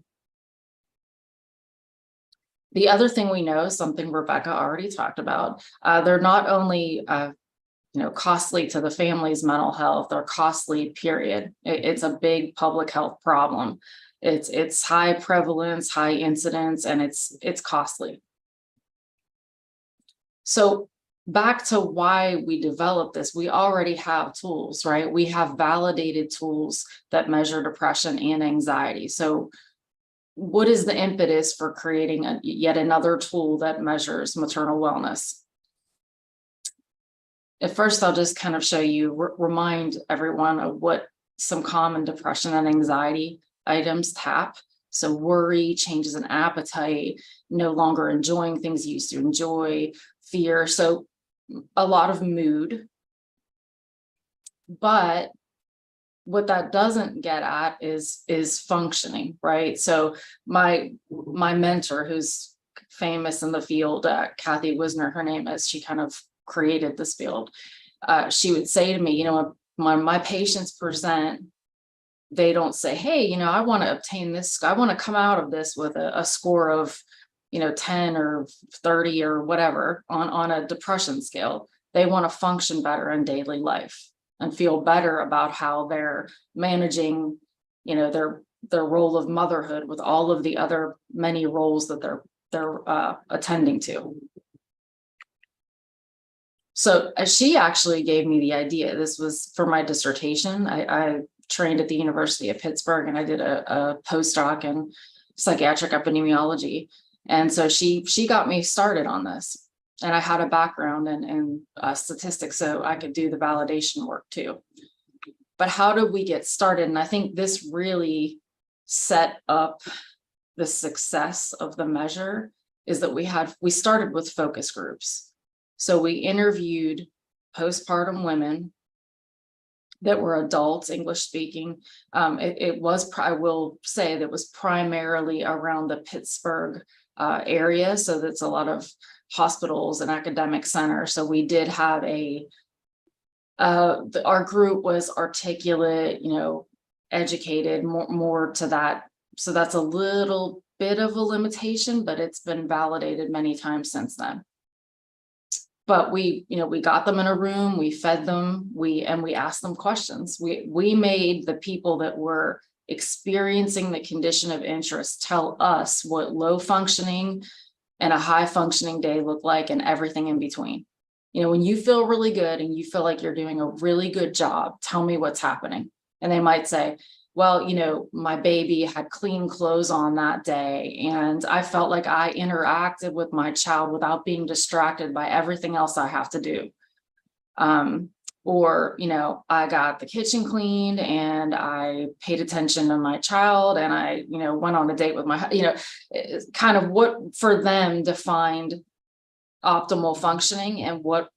The other thing we know, something Rebecca already talked about, they're not only costly to the family's mental health, they're costly, period. It's a big public health problem. It's high prevalence, high incidence, and it's costly. So back to why we developed this, we already have tools, right? We have validated tools that measure depression and anxiety. So what is the impetus for creating yet another tool that measures maternal wellness? At first, I'll just kind of show you, remind everyone of what some common depression and anxiety items tap. So worry, changes in appetite, no longer enjoying things you used to enjoy, fear. So a lot of mood. But what that doesn't get at is functioning, right? So my mentor, who's famous in the field, Kathy Wisner, her name is, she kind of created this field. She would say to me, when my patients present, they don't say, hey, I want to obtain this, I want to come out of this with a score of 10 or 30 or whatever on a depression scale. They want to function better in daily life and feel better about how they're managing, their role of motherhood with all of the other many roles that they're attending to. So she actually gave me the idea. This was for my dissertation. I trained at the University of Pittsburgh, and I did a postdoc in psychiatric epidemiology. And so she got me started on this. And I had a background in statistics, so I could do the validation work too. But how did we get started? And I think this really set up the success of the measure, is that we started with focus groups. So we interviewed postpartum women that were adults, English speaking. I will say that was primarily around the Pittsburgh area. So that's a lot of hospitals and academic centers. So we did have our group was articulate, educated, more to that. So that's a little bit of a limitation, but it's been validated many times since then. But we got them in a room, we fed them, we asked them questions. We made the people that were experiencing the condition of interest tell us what low functioning and a high functioning day look like, and everything in between. When you feel really good and you feel like you're doing a really good job, tell me what's happening. And they might say, well, my baby had clean clothes on that day, and I felt like I interacted with my child without being distracted by everything else I have to do. Or, I got the kitchen cleaned and I paid attention to my child, and I, went on a date with my, kind of what for them defined optimal functioning, and what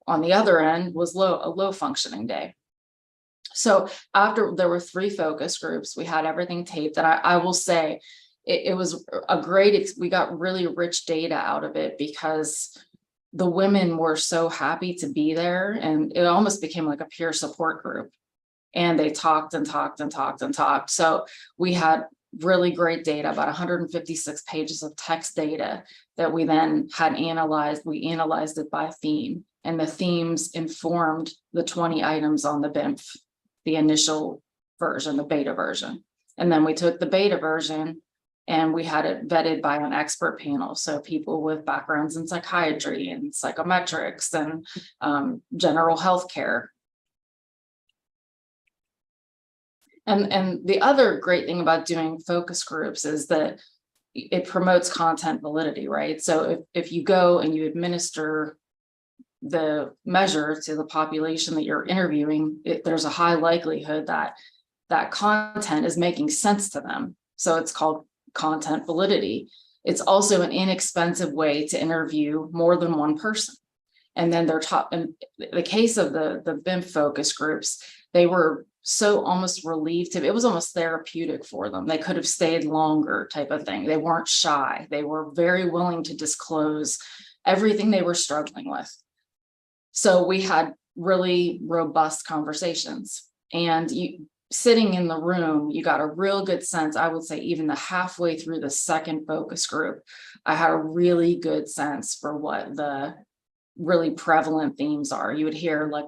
on the other end was a low functioning day. So after there were 3 focus groups, we had everything taped, and I will say it was we got really rich data out of it, because the women were so happy to be there, and it almost became like a peer support group, and they talked and talked and talked and talked. So we had really great data, about 156 pages of text data that we then had analyzed. We analyzed it by theme, and the themes informed the 20 items on the BIMF, the initial version, the beta version. And then we took the beta version and we had it vetted by an expert panel. So people with backgrounds in psychiatry and psychometrics and general health care. And the other great thing about doing focus groups is that it promotes content validity, right? So if you go and you administer the measure to the population that you're interviewing, there's a high likelihood that that content is making sense to them. So it's called content validity. It's also an inexpensive way to interview more than one person. And then in the case of the BIMF focus groups, they were so almost relieved to, it was almost therapeutic for them. They could have stayed longer type of thing. They weren't shy. They were very willing to disclose everything they were struggling with. So we had really robust conversations, and sitting in the room, you got a real good sense. I would say even the halfway through the second focus group, I had a really good sense for what the really prevalent themes are. You would hear like,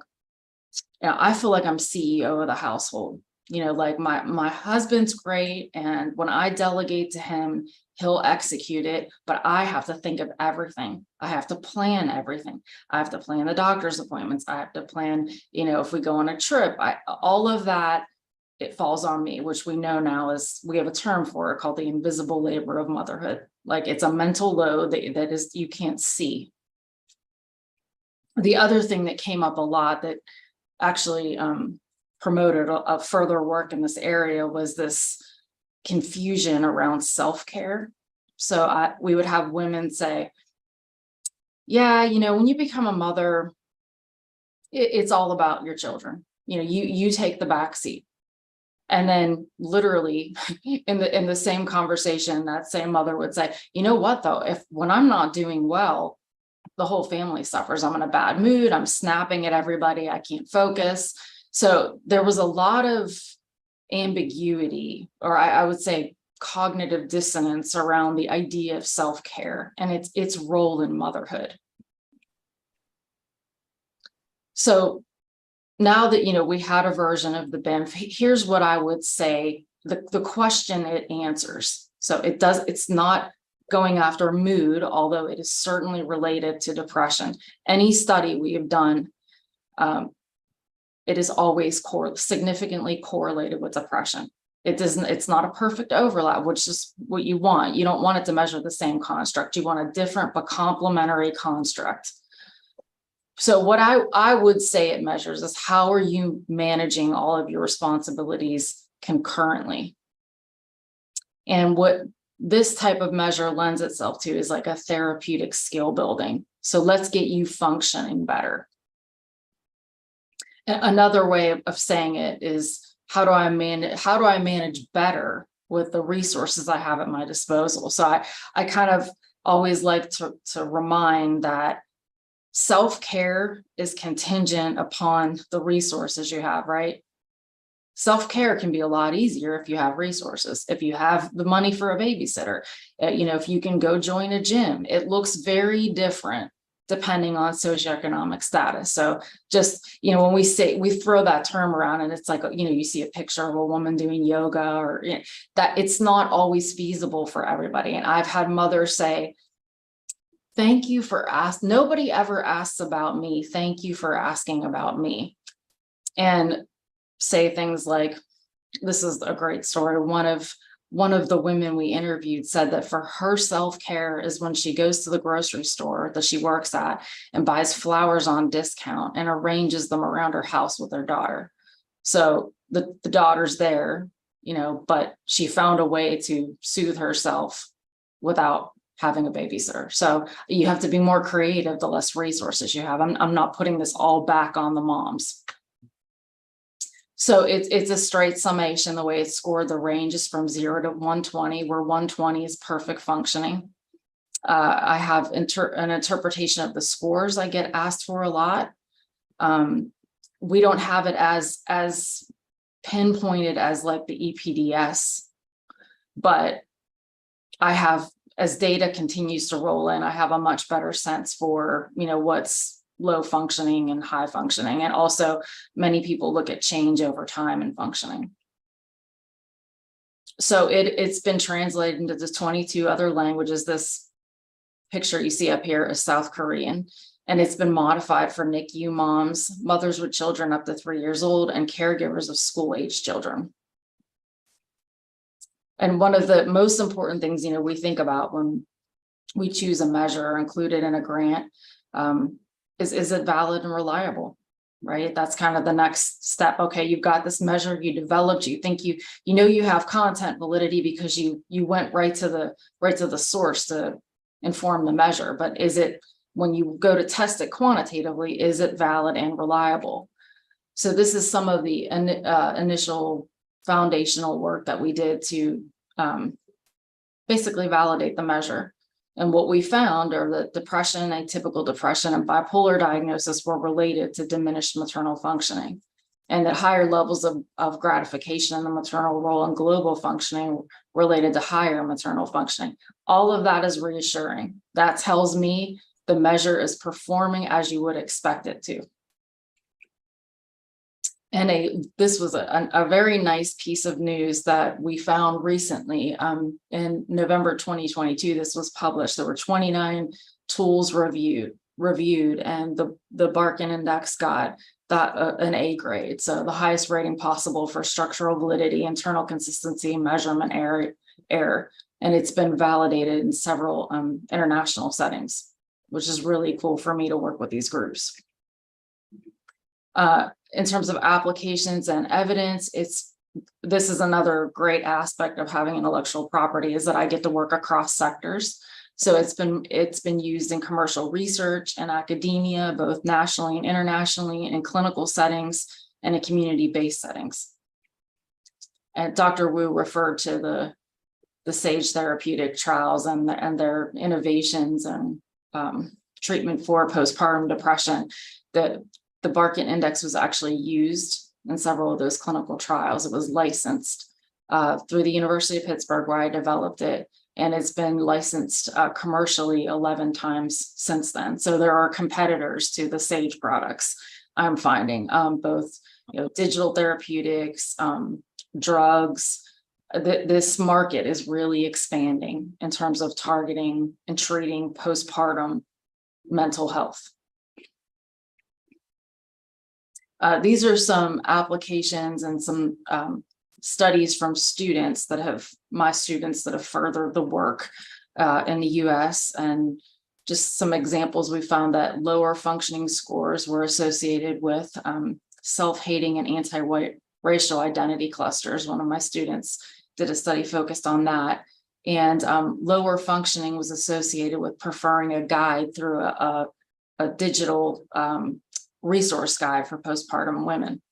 I feel like I'm CEO of the household. Like my husband's great, and when I delegate to him, he'll execute it, but I have to think of everything. I have to plan everything. I have to plan the doctor's appointments. I have to plan, if we go on a trip, all of that, it falls on me, which we know now we have a term for it called the invisible labor of motherhood. Like it's a mental load that is, you can't see. The other thing that came up a lot that actually promoted a further work in this area was this confusion around self-care. So we would have women say, yeah, when you become a mother, it's all about your children. You take the back seat. And then literally in the same conversation, that same mother would say, you know what though, when I'm not doing well, the whole family suffers. I'm in a bad mood. I'm snapping at everybody. I can't focus. So there was a lot of ambiguity, or I would say cognitive dissonance around the idea of self-care and its role in motherhood. So now that, we had a version of the BIMF, here's what I would say, the question it answers. So it's not going after mood, although it is certainly related to depression. Any study we have done, it is always significantly correlated with depression. It's not a perfect overlap, which is what you want. You don't want it to measure the same construct. You want a different but complementary construct. So what I would say it measures is how are you managing all of your responsibilities concurrently? And what this type of measure lends itself to is like a therapeutic skill building. So let's get you functioning better. Another way of saying it is, how do I manage better with the resources I have at my disposal? So I kind of always like to remind that self-care is contingent upon the resources you have, right? Self-care can be a lot easier if you have resources, if you have the money for a babysitter, if you can go join a gym. It looks very different depending on socioeconomic status. So just, when we throw that term around and it's like, you see a picture of a woman doing yoga or that it's not always feasible for everybody. And I've had mothers say, thank you for asking. Nobody ever asks about me. Thank you for asking about me. And say things like, this is a great story. One of the women we interviewed said that for her self-care is when she goes to the grocery store that she works at and buys flowers on discount and arranges them around her house with her daughter. So the daughter's there, but she found a way to soothe herself without having a babysitter. So you have to be more creative the less resources you have. I'm not putting this all back on the moms. So it's a straight summation. The way it's scored, the range is from 0 to 120, where 120 is perfect functioning. I have an interpretation of the scores I get asked for a lot. We don't have it as pinpointed as like the EPDS, but I have, as data continues to roll in, I have a much better sense for, what's low functioning and high functioning. And also many people look at change over time and functioning. So it's been translated into the 22 other languages. This picture you see up here is South Korean, and it's been modified for NICU moms, mothers with children up to 3 years old, and caregivers of school-age children. And one of the most important things, we think about when we choose a measure or include it in a grant, is it valid and reliable, right? That's kind of the next step. Okay, you've got this measure you developed, you think you have content validity because you went right to the source to inform the measure, but is it, when you go to test it quantitatively, is it valid and reliable? So this is some of the initial foundational work that we did to basically validate the measure. And what we found are that depression, atypical depression, and bipolar diagnosis were related to diminished maternal functioning, and that higher levels of gratification in the maternal role and global functioning related to higher maternal functioning. All of that is reassuring. That tells me the measure is performing as you would expect it to. And this was a very nice piece of news that we found recently. In November 2022, this was published. There were 29 tools reviewed, and the Barkin Index got an A grade, so the highest rating possible for structural validity, internal consistency, measurement error, and it's been validated in several international settings, which is really cool for me to work with these groups. In terms of applications and evidence, this is another great aspect of having intellectual property, is that I get to work across sectors. So it's been used in commercial research and academia, both nationally and internationally, in clinical settings and in community-based settings. And Dr. Wu referred to the SAGE therapeutic trials and their innovations and treatment for postpartum depression. The Barkin Index was actually used in several of those clinical trials. It was licensed through the University of Pittsburgh, where I developed it, and it's been licensed commercially 11 times since then. So there are competitors to the SAGE products, I'm finding, both digital therapeutics, drugs. This market is really expanding in terms of targeting and treating postpartum mental health. These are some applications and some studies from my students that have furthered the work in the US. And just some examples, we found that lower functioning scores were associated with self-hating and anti-white racial identity clusters. One of my students did a study focused on that. And lower functioning was associated with preferring a guide through a digital resource guide for postpartum women.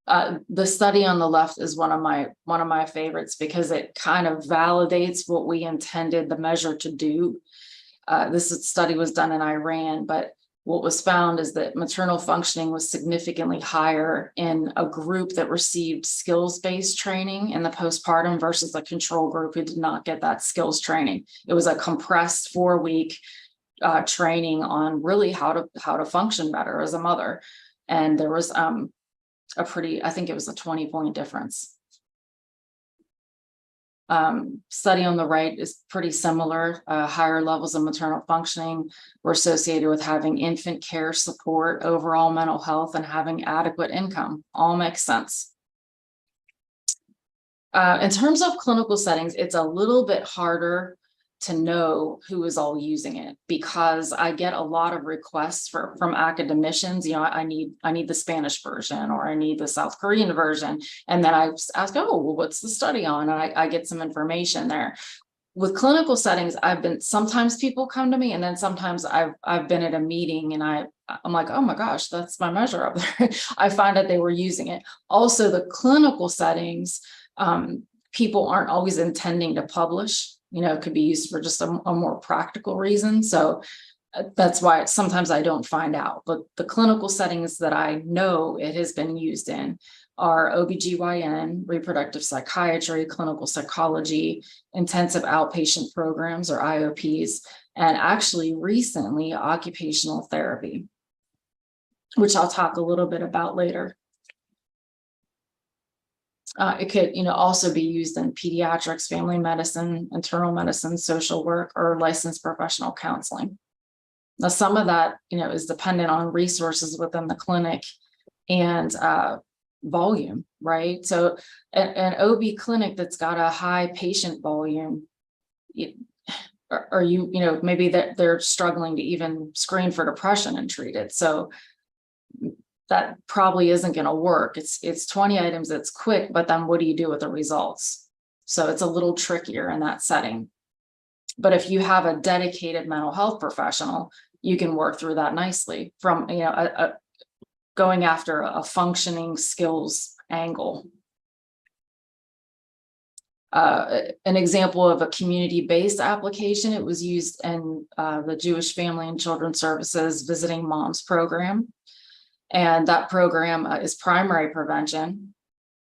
The study on the left is one of my favorites, because it kind of validates what we intended the measure to do. This study was done in Iran, but what was found is that maternal functioning was significantly higher in a group that received skills-based training in the postpartum versus the control group who did not get that skills training. It was a compressed 4-week training on really how to function better as a mother. And there was I think it was a 20-point difference. Study on the right is pretty similar. Higher levels of maternal functioning were associated with having infant care support, overall mental health, and having adequate income. All makes sense. In terms of clinical settings, it's a little bit harder to know who is all using it, because I get a lot of requests from academicians. I need the Spanish version, or I need the South Korean version. And then I ask, oh, well, what's the study on? And I get some information there. With clinical settings, sometimes people come to me, and then sometimes I've been at a meeting and I'm like, oh my gosh, that's my measure up there. I find that they were using it. Also, the clinical settings, people aren't always intending to publish. It could be used for just a more practical reason. So that's why sometimes I don't find out. But the clinical settings that I know it has been used in are OBGYN, reproductive psychiatry, clinical psychology, intensive outpatient programs, or IOPs, and actually recently occupational therapy, which I'll talk a little bit about later. It could, also be used in pediatrics, family medicine, internal medicine, social work, or licensed professional counseling. Now, some of that, is dependent on resources within the clinic and volume, right? So an OB clinic that's got a high patient volume, maybe that they're struggling to even screen for depression and treat it. So that probably isn't going to work. It's 20 items, it's quick, but then what do you do with the results? So it's a little trickier in that setting. But if you have a dedicated mental health professional, you can work through that nicely. From going after a functioning skills angle. An example of a community-based application, it was used in the Jewish Family and Children's Services Visiting Moms program. And that program is primary prevention,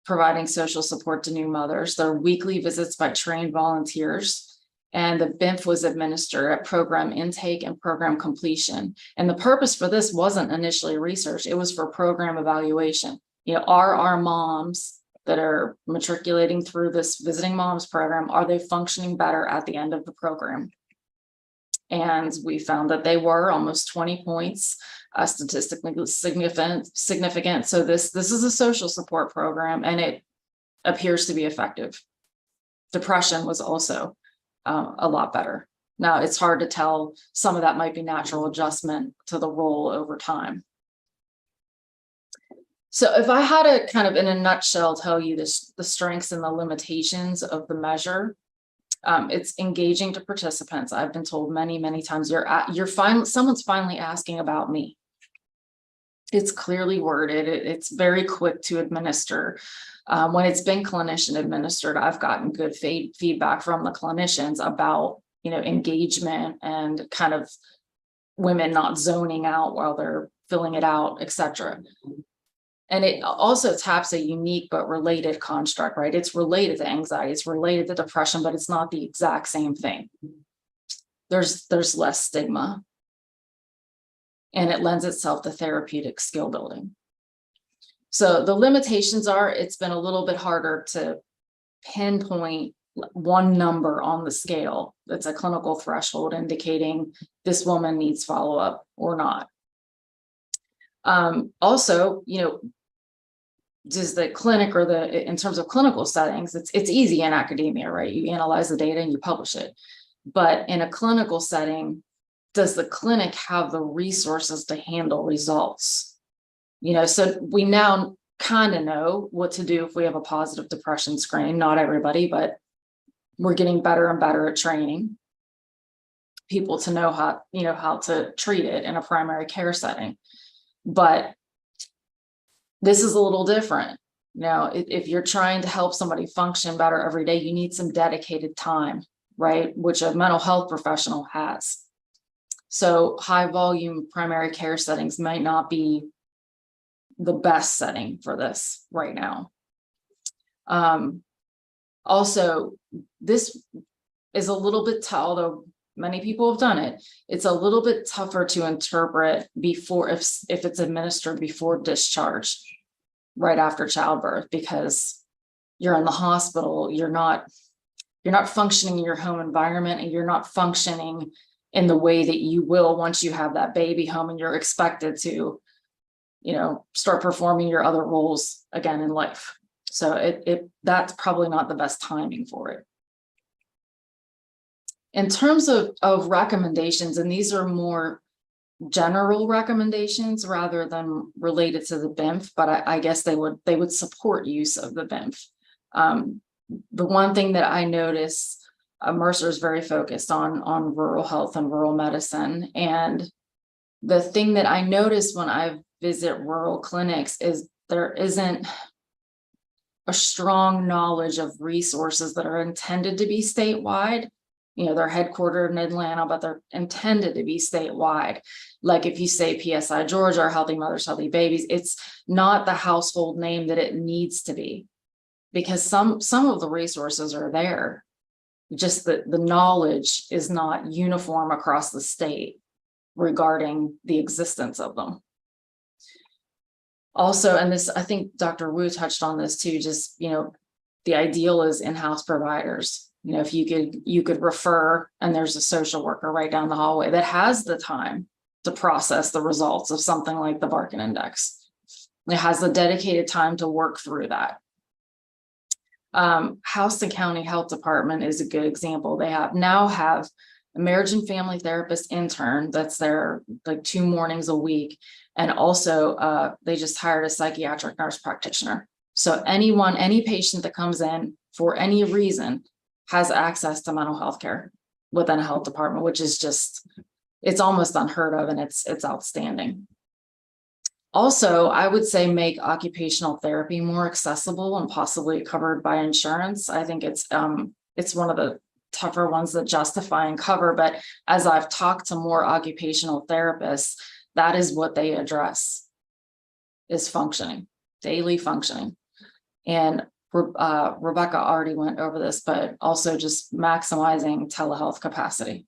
providing social support to new mothers. There are weekly visits by trained volunteers, and the BIMF was administered at program intake and program completion. And the purpose for this wasn't initially research, it was for program evaluation. You know, are our moms that are matriculating through this Visiting Moms program, are they functioning better at the end of the program? And we found that they were almost 20 points, statistically significant. So this is a social support program, and it appears to be effective. Depression was also a lot better. Now, it's hard to tell. Some of that might be natural adjustment to the role over time. So if I had to kind of in a nutshell tell you this, the strengths and the limitations of the measure, it's engaging to participants. I've been told many, many times, someone's finally asking about me. It's clearly worded. It's very quick to administer. When it's been clinician administered, I've gotten good feedback from the clinicians about, you know, engagement and kind of women not zoning out while they're filling it out, etc. And it also taps a unique but related construct, right? It's related to anxiety, it's related to depression, but it's not the exact same thing. There's less stigma, and it lends itself to therapeutic skill building. So the limitations are, it's been a little bit harder to pinpoint one number on the scale that's a clinical threshold indicating this woman needs follow-up or not. Also, you know, does the clinic or in terms of clinical settings, it's easy in academia, right? You analyze the data and you publish it. But in a clinical setting, does the clinic have the resources to handle results? You know, so we now kind of know what to do if we have a positive depression screen. Not everybody, but we're getting better and better at training people to know how, you know, how to treat it in a primary care setting. But this is a little different. Now, if you're trying to help somebody function better every day, you need some dedicated time, right? Which a mental health professional has. So high volume primary care settings might not be the best setting for this right now. Also, this is a little bit tough, although many people have done it. It's a little bit tougher to interpret before if it's administered before discharge, right after childbirth, because you're in the hospital, you're not functioning in your home environment, and you're not functioning in the way that you will once you have that baby home and you're expected to, you know, start performing your other roles again in life. So that's probably not the best timing for it. In terms of recommendations, and these are more general recommendations rather than related to the BIMF, but I guess they would support use of the BIMF. The one thing that I notice, Mercer is very focused on rural health and rural medicine. And the thing that I notice when I visit rural clinics is there isn't a strong knowledge of resources that are intended to be statewide. You know, they're headquartered in Atlanta, but they're intended to be statewide. Like if you say PSI Georgia or Healthy Mothers, Healthy Babies, it's not the household name that it needs to be, because some of the resources are there. Just that the knowledge is not uniform across the state regarding the existence of them. Also, and this, I think Dr. Wu touched on this too, just, you know, the ideal is in-house providers. You know, if you could refer, and there's a social worker right down the hallway that has the time to process the results of something like the Barkin Index. It has the dedicated time to work through that. Houston County Health Department is a good example. They now have a marriage and family therapist intern that's there like 2 mornings a week. And also they just hired a psychiatric nurse practitioner. So any patient that comes in for any reason has access to mental health care within a health department, which is just, it's almost unheard of, and it's outstanding. Also, I would say make occupational therapy more accessible and possibly covered by insurance. I think it's one of the tougher ones that justify and cover, but as I've talked to more occupational therapists, that is what they address, is functioning, daily functioning. And Rebecca already went over this, but also just maximizing telehealth capacity.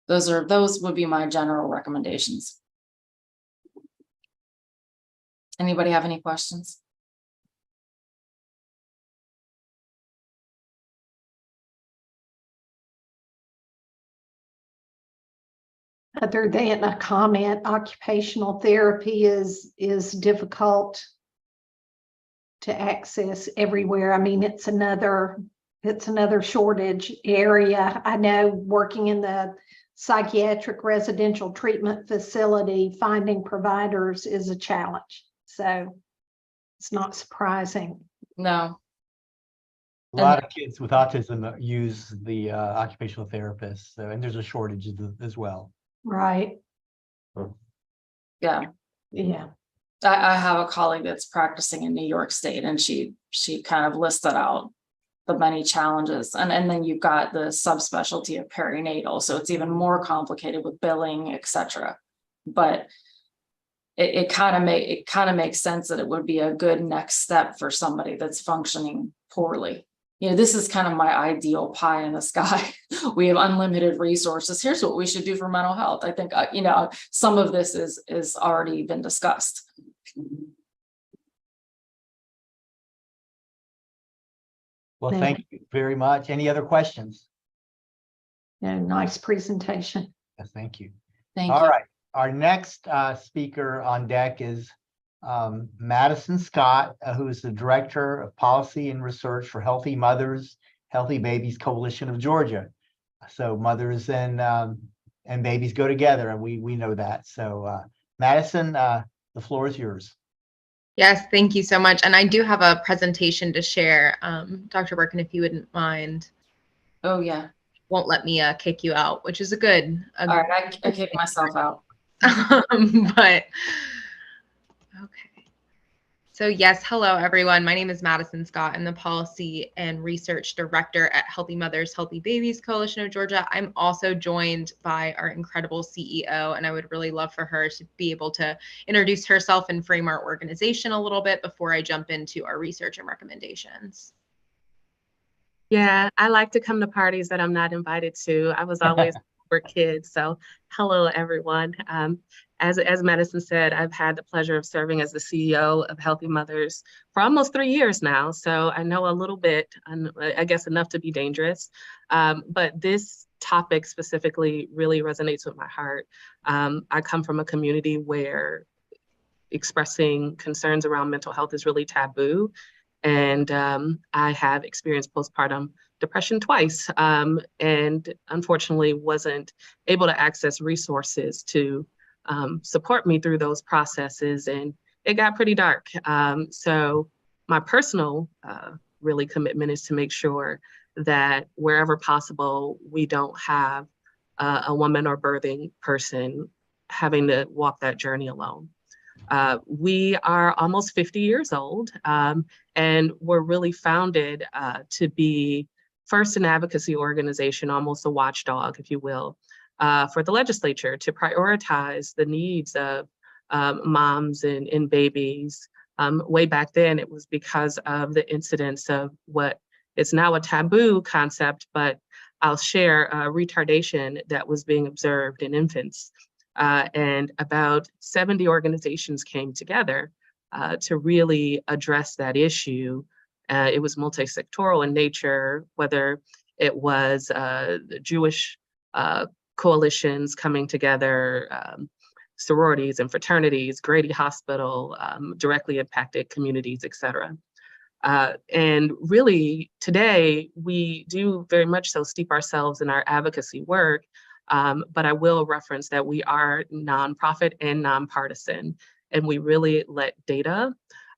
Those would be my general recommendations. Anybody have any questions? Other than a comment, occupational therapy is difficult to access everywhere. I mean, it's another shortage area. I know working in the psychiatric residential treatment facility, finding providers is a challenge. So it's not surprising. No. A lot of kids with autism use the occupational therapist, so, and there's a shortage as well. Right. Yeah. Yeah. I have a colleague that's practicing in New York State, and she kind of listed out the many challenges. And then you've got the subspecialty of perinatal. So it's even more complicated with billing, et cetera. But it kind of makes sense that it would be a good next step for somebody that's functioning poorly. You know, this is kind of my ideal pie in the sky. We have unlimited resources. Here's what we should do for mental health. I think, you know, some of this is already been discussed. Well, thank you very much. Any other questions? Yeah, nice presentation. Yes, thank you. Thank All you. right. Our next speaker on deck is Madison Scott, who is the Director of Policy and Research for Healthy Mothers, Healthy Babies Coalition of Georgia. So mothers and babies go together, and we know that. So Madison, the floor is yours. Yes, thank you so much. And I do have a presentation to share. Dr. Birkin, if you wouldn't mind. Oh, yeah. Won't let me kick you out, which is a good. All right, I kicked myself out. But okay. So yes, hello everyone. My name is Madison Scott. I'm the Policy and Research Director at Healthy Mothers, Healthy Babies Coalition of Georgia. I'm also joined by our incredible CEO, and I would really love for her to be able to introduce herself and frame our organization a little bit before I jump into our research and recommendations. Yeah, I like to come to parties that I'm not invited to. I was always for kids. So hello, everyone. As Madison said, I've had the pleasure of serving as the CEO of Healthy Mothers for almost 3 years now. So I know a little bit, I guess enough to be dangerous. But this topic specifically really resonates with my heart. I come from a community where expressing concerns around mental health is really taboo. And I have experienced postpartum depression twice, and unfortunately wasn't able to access resources to support me through those processes, and it got pretty dark. So my personal really commitment is to make sure that wherever possible, we don't have a woman or birthing person having to walk that journey alone. We are almost 50 years old, and we're really founded to be first an advocacy organization, almost a watchdog, if you will, for the legislature to prioritize the needs of moms and babies. Way back then, it was because of the incidence of what is now a taboo concept, but I'll share retardation that was being observed in infants. And about 70 organizations came together to really address that issue. It was multi-sectoral in nature, whether it was the Jewish coalitions coming together, sororities and fraternities, Grady Hospital, directly impacted communities, et cetera. And really today, we do very much so steep ourselves in our advocacy work. But I will reference that we are nonprofit and nonpartisan, and we really let data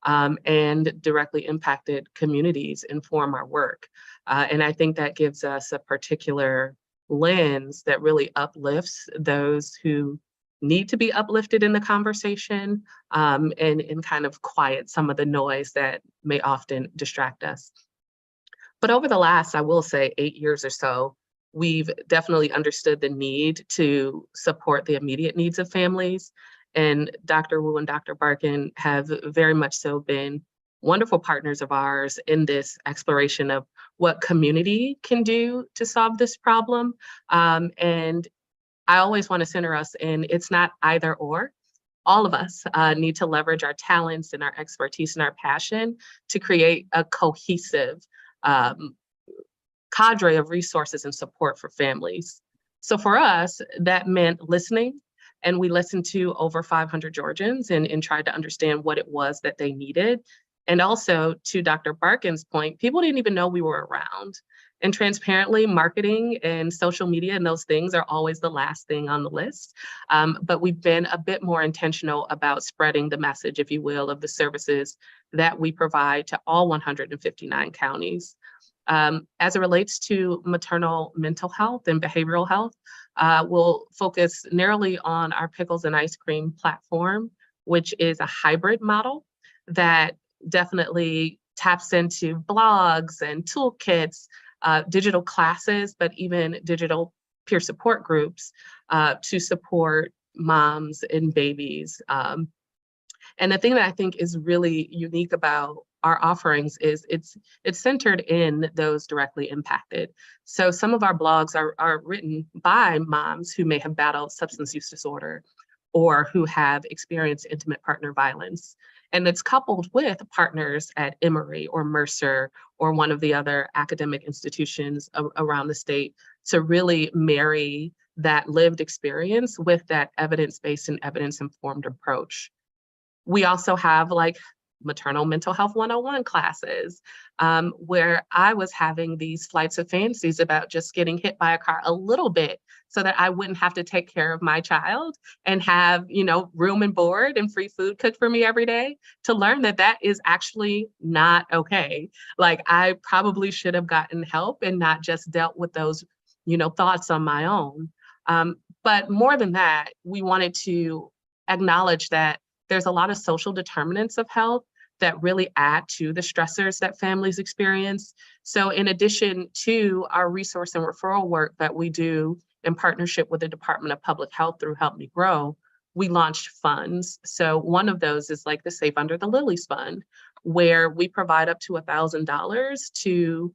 and directly impacted communities inform our work. And I think that gives us a particular lens that really uplifts those who need to be uplifted in the conversation, and kind of quiet some of the noise that may often distract us. But over the last, I will say, 8 years or so, we've definitely understood the need to support the immediate needs of families. And Dr. Wu and Dr. Barkin have very much so been wonderful partners of ours in this exploration of what community can do to solve this problem. And I always want to center us in, it's not either or. All of us need to leverage our talents and our expertise and our passion to create a cohesive cadre of resources and support for families. So for us, that meant listening, and we listened to over 500 Georgians and tried to understand what it was that they needed. And also, to Dr. Barkin's point, people didn't even know we were around. And transparently, marketing and social media and those things are always the last thing on the list. But we've been a bit more intentional about spreading the message, if you will, of the services that we provide to all 159 counties. As it relates to maternal mental health and behavioral health, we'll focus narrowly on our Pickles and Ice Cream platform, which is a hybrid model that definitely taps into blogs and toolkits, digital classes, but even digital peer support groups to support moms and babies. And the thing that I think is really unique about our offerings is it's centered in those directly impacted. So some of our blogs are written by moms who may have battled substance use disorder or who have experienced intimate partner violence. And it's coupled with partners at Emory or Mercer or one of the other academic institutions around the state to really marry that lived experience with that evidence-based and evidence-informed approach. We also have like maternal mental health 101 classes, where I was having these flights of fancies about just getting hit by a car a little bit so that I wouldn't have to take care of my child and have, room and board and free food cooked for me every day, to learn that that is actually not okay. Like, I probably should have gotten help and not just dealt with those, thoughts on my own. But more than that, we wanted to acknowledge that there's a lot of social determinants of health that really add to the stressors that families experience. So in addition to our resource and referral work that we do in partnership with the Department of Public Health through Help Me Grow, we launched funds. So one of those is like the Safe Under the Lilies Fund, where we provide up to $1,000 to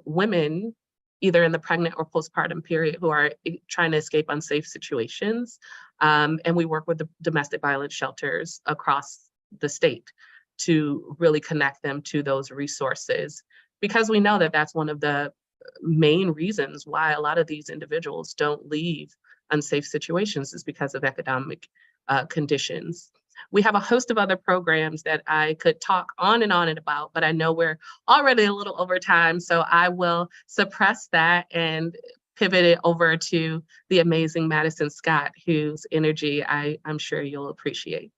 women either in the pregnant or postpartum period who are trying to escape unsafe situations. And we work with the domestic violence shelters across the state to really connect them to those resources, because we know that that's one of the main reasons why a lot of these individuals don't leave unsafe situations, is because of economic conditions. We have a host of other programs that I could talk on and about, but I know we're already a little over time, so I will suppress that and pivot it over to the amazing Madison Scott, whose energy I'm sure you'll appreciate.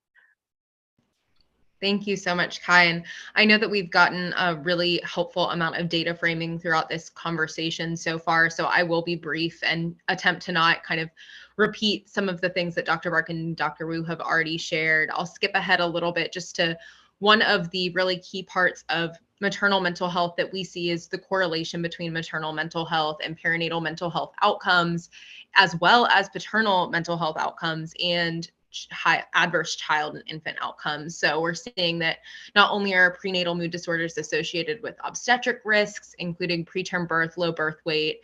Thank you so much, Kai. And I know that we've gotten a really helpful amount of data framing throughout this conversation so far, so I will be brief and attempt to not kind of repeat some of the things that Dr. Barkin and Dr. Wu have already shared. I'll skip ahead a little bit just to one of the really key parts of maternal mental health that we see is the correlation between maternal mental health and perinatal mental health outcomes, as well as paternal mental health outcomes and high adverse child and infant outcomes. So we're seeing that not only are prenatal mood disorders associated with obstetric risks, including preterm birth, low birth weight,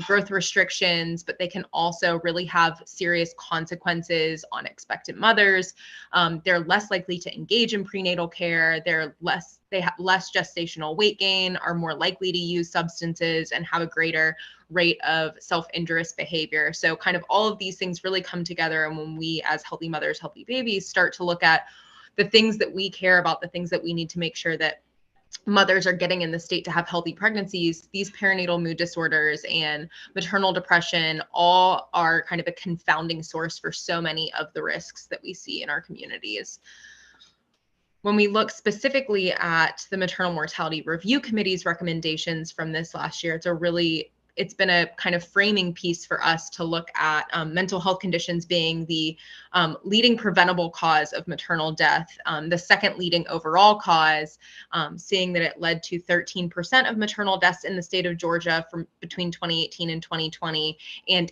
growth restrictions, but they can also really have serious consequences on expectant mothers. They're less likely to engage in prenatal care. They have less gestational weight gain, are more likely to use substances, and have a greater rate of self-injurious behavior. So kind of all of these things really come together. And when we, as healthy mothers, healthy babies, start to look at the things that we care about, the things that we need to make sure that mothers are getting in the state to have healthy pregnancies, these perinatal mood disorders and maternal depression all are kind of a confounding source for so many of the risks that we see in our communities. When we look specifically at the Maternal Mortality Review Committee's recommendations from this last year, it's a really it's been a kind of framing piece for us to look at mental health conditions being the leading preventable cause of maternal death, the second leading overall cause, seeing that it led to 13% of maternal deaths in the state of Georgia from between 2018 and 2020, and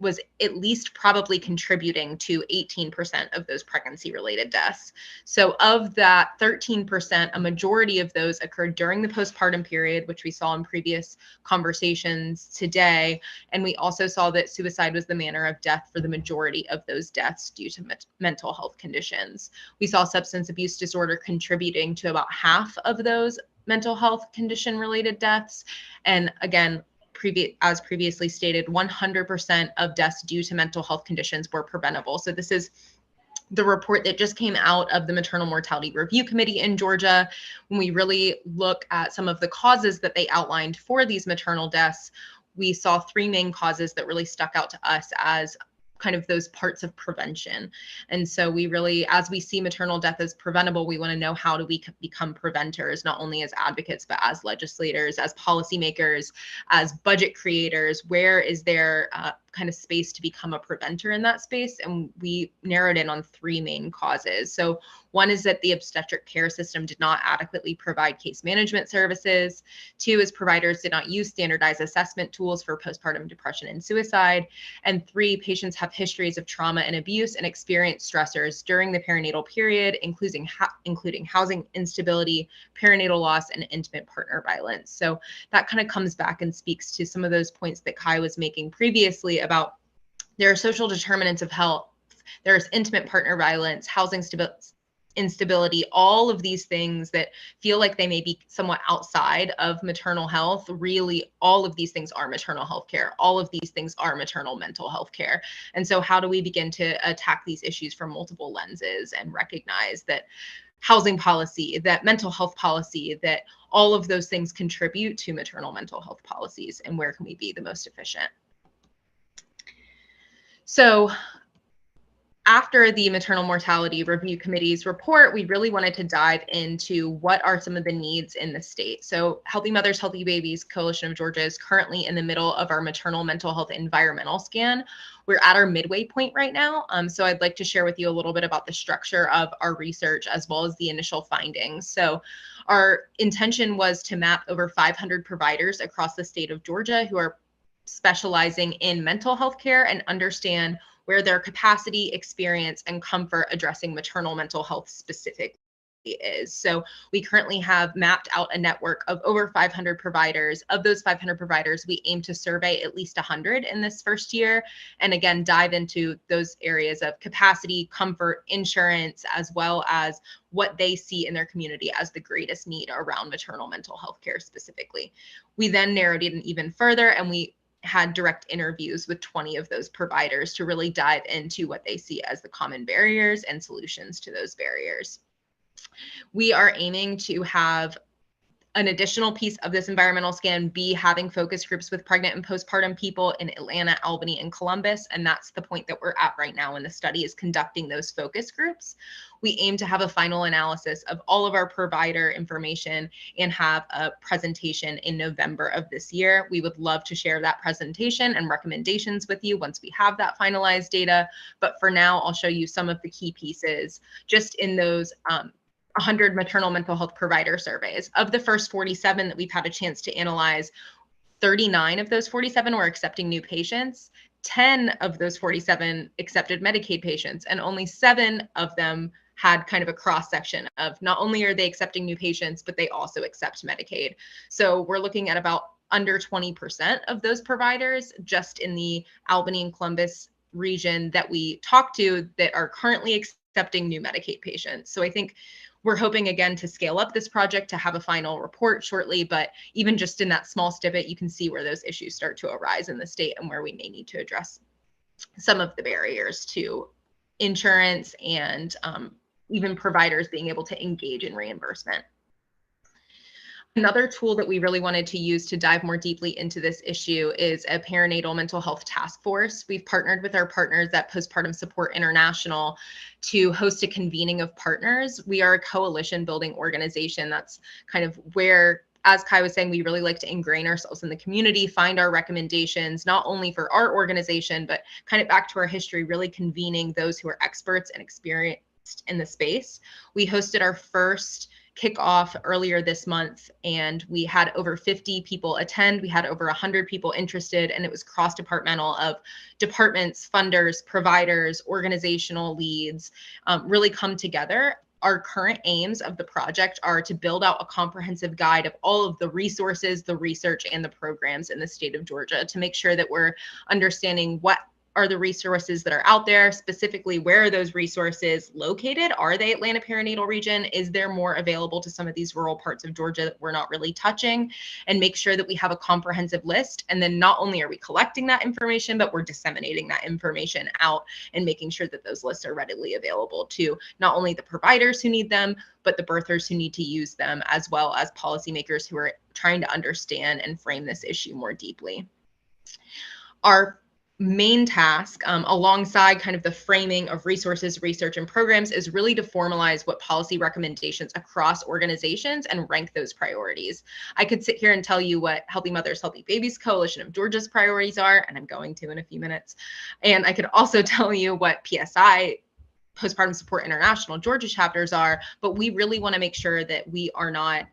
was at least probably contributing to 18% of those pregnancy-related deaths. So of that 13%, a majority of those occurred during the postpartum period, which we saw in previous conversations today. And we also saw that suicide was the manner of death for the majority of those deaths due to mental health conditions. We saw substance abuse disorder contributing to about half of those mental health condition-related deaths. And again, as previously stated, 100% of deaths due to mental health conditions were preventable. So this is the report that just came out of the Maternal Mortality Review Committee in Georgia. When we really look at some of the causes that they outlined for these maternal deaths, we saw three main causes that really stuck out to us as kind of those parts of prevention. And so we really, as we see maternal death as preventable, we want to know, how do we become preventers, not only as advocates, but as legislators, as policymakers, as budget creators. Where is there kind of space to become a preventer in that space? And we narrowed in on three main causes. So one is that the obstetric care system did not adequately provide case management services. Two is providers did not use standardized assessment tools for postpartum depression and suicide. And three, patients have histories of trauma and abuse and experience stressors during the perinatal period, including housing instability, perinatal loss, and intimate partner violence. So that kind of comes back and speaks to some of those points that Kai was making previously about there are social determinants of health, there's intimate partner violence, housing instability, all of these things that feel like they may be somewhat outside of maternal health. Really, all of these things are maternal health care. All of these things are maternal mental health care. And so how do we begin to attack these issues from multiple lenses and recognize that housing policy, that mental health policy, that all of those things contribute to maternal mental health policies, and where can we be the most efficient? So after the Maternal Mortality Review Committee's report, we really wanted to dive into what are some of the needs in the state. So Healthy Mothers, Healthy Babies Coalition of Georgia is currently in the middle of our maternal mental health environmental scan. We're at our midway point right now. So I'd like to share with you a little bit about the structure of our research as well as the initial findings. So our intention was to map over 500 providers across the state of Georgia who are specializing in mental health care and understand where their capacity, experience, and comfort addressing maternal mental health specifically is. So we currently have mapped out a network of over 500 providers. Of those 500 providers, we aim to survey at least 100 in this first year, and again, dive into those areas of capacity, comfort, insurance, as well as what they see in their community as the greatest need around maternal mental health care specifically. We then narrowed it even further, and we had direct interviews with 20 of those providers to really dive into what they see as the common barriers and solutions to those barriers. We are aiming to have an additional piece of this environmental scan be having focus groups with pregnant and postpartum people in Atlanta, Albany, and Columbus. And that's the point that we're at right now in the study, is conducting those focus groups. We aim to have a final analysis of all of our provider information and have a presentation in November of this year. We would love to share that presentation and recommendations with you once we have that finalized data. But for now, I'll show you some of the key pieces just in those 100 maternal mental health provider surveys. Of the first 47 that we've had a chance to analyze, 39 of those 47 were accepting new patients. 10 of those 47 accepted Medicaid patients, and only 7 of them had kind of a cross section of not only are they accepting new patients, but they also accept Medicaid. So we're looking at about under 20% of those providers just in the Albany and Columbus region that we talk to that are currently accepting new Medicaid patients. So I think we're hoping again to scale up this project to have a final report shortly, but even just in that small snippet, you can see where those issues start to arise in the state and where we may need to address some of the barriers to insurance and even providers being able to engage in reimbursement. Another tool that we really wanted to use to dive more deeply into this issue is a perinatal mental health task force. We've partnered with our partners at Postpartum Support International to host a convening of partners. We are a coalition building organization. That's kind of where as Kai was saying, we really like to ingrain ourselves in the community, find our recommendations, not only for our organization, but kind of back to our history, really convening those who are experts and experienced in the space. We hosted our first kickoff earlier this month, and we had over 50 people attend. We had over 100 people interested, and it was cross-departmental of departments, funders, providers, organizational leads, really come together. Our current aims of the project are to build out a comprehensive guide of all of the resources, the research, and the programs in the state of Georgia to make sure that we're understanding what are the resources that are out there, specifically where are those resources located? Are they Atlanta perinatal region? Is there more available to some of these rural parts of Georgia that we're not really touching? And make sure that we have a comprehensive list. And then not only are we collecting that information, but we're disseminating that information out and making sure that those lists are readily available to not only the providers who need them, but the birthers who need to use them, as well as policymakers who are trying to understand and frame this issue more deeply. Our main task, alongside kind of the framing of resources, research, and programs, is really to formalize what policy recommendations across organizations and rank those priorities. I could sit here and tell you what Healthy Mothers, Healthy Babies Coalition of Georgia's priorities are, and I'm going to in a few minutes. And I could also tell you what PSI, Postpartum Support International Georgia chapters are, but we really want to make sure that we are not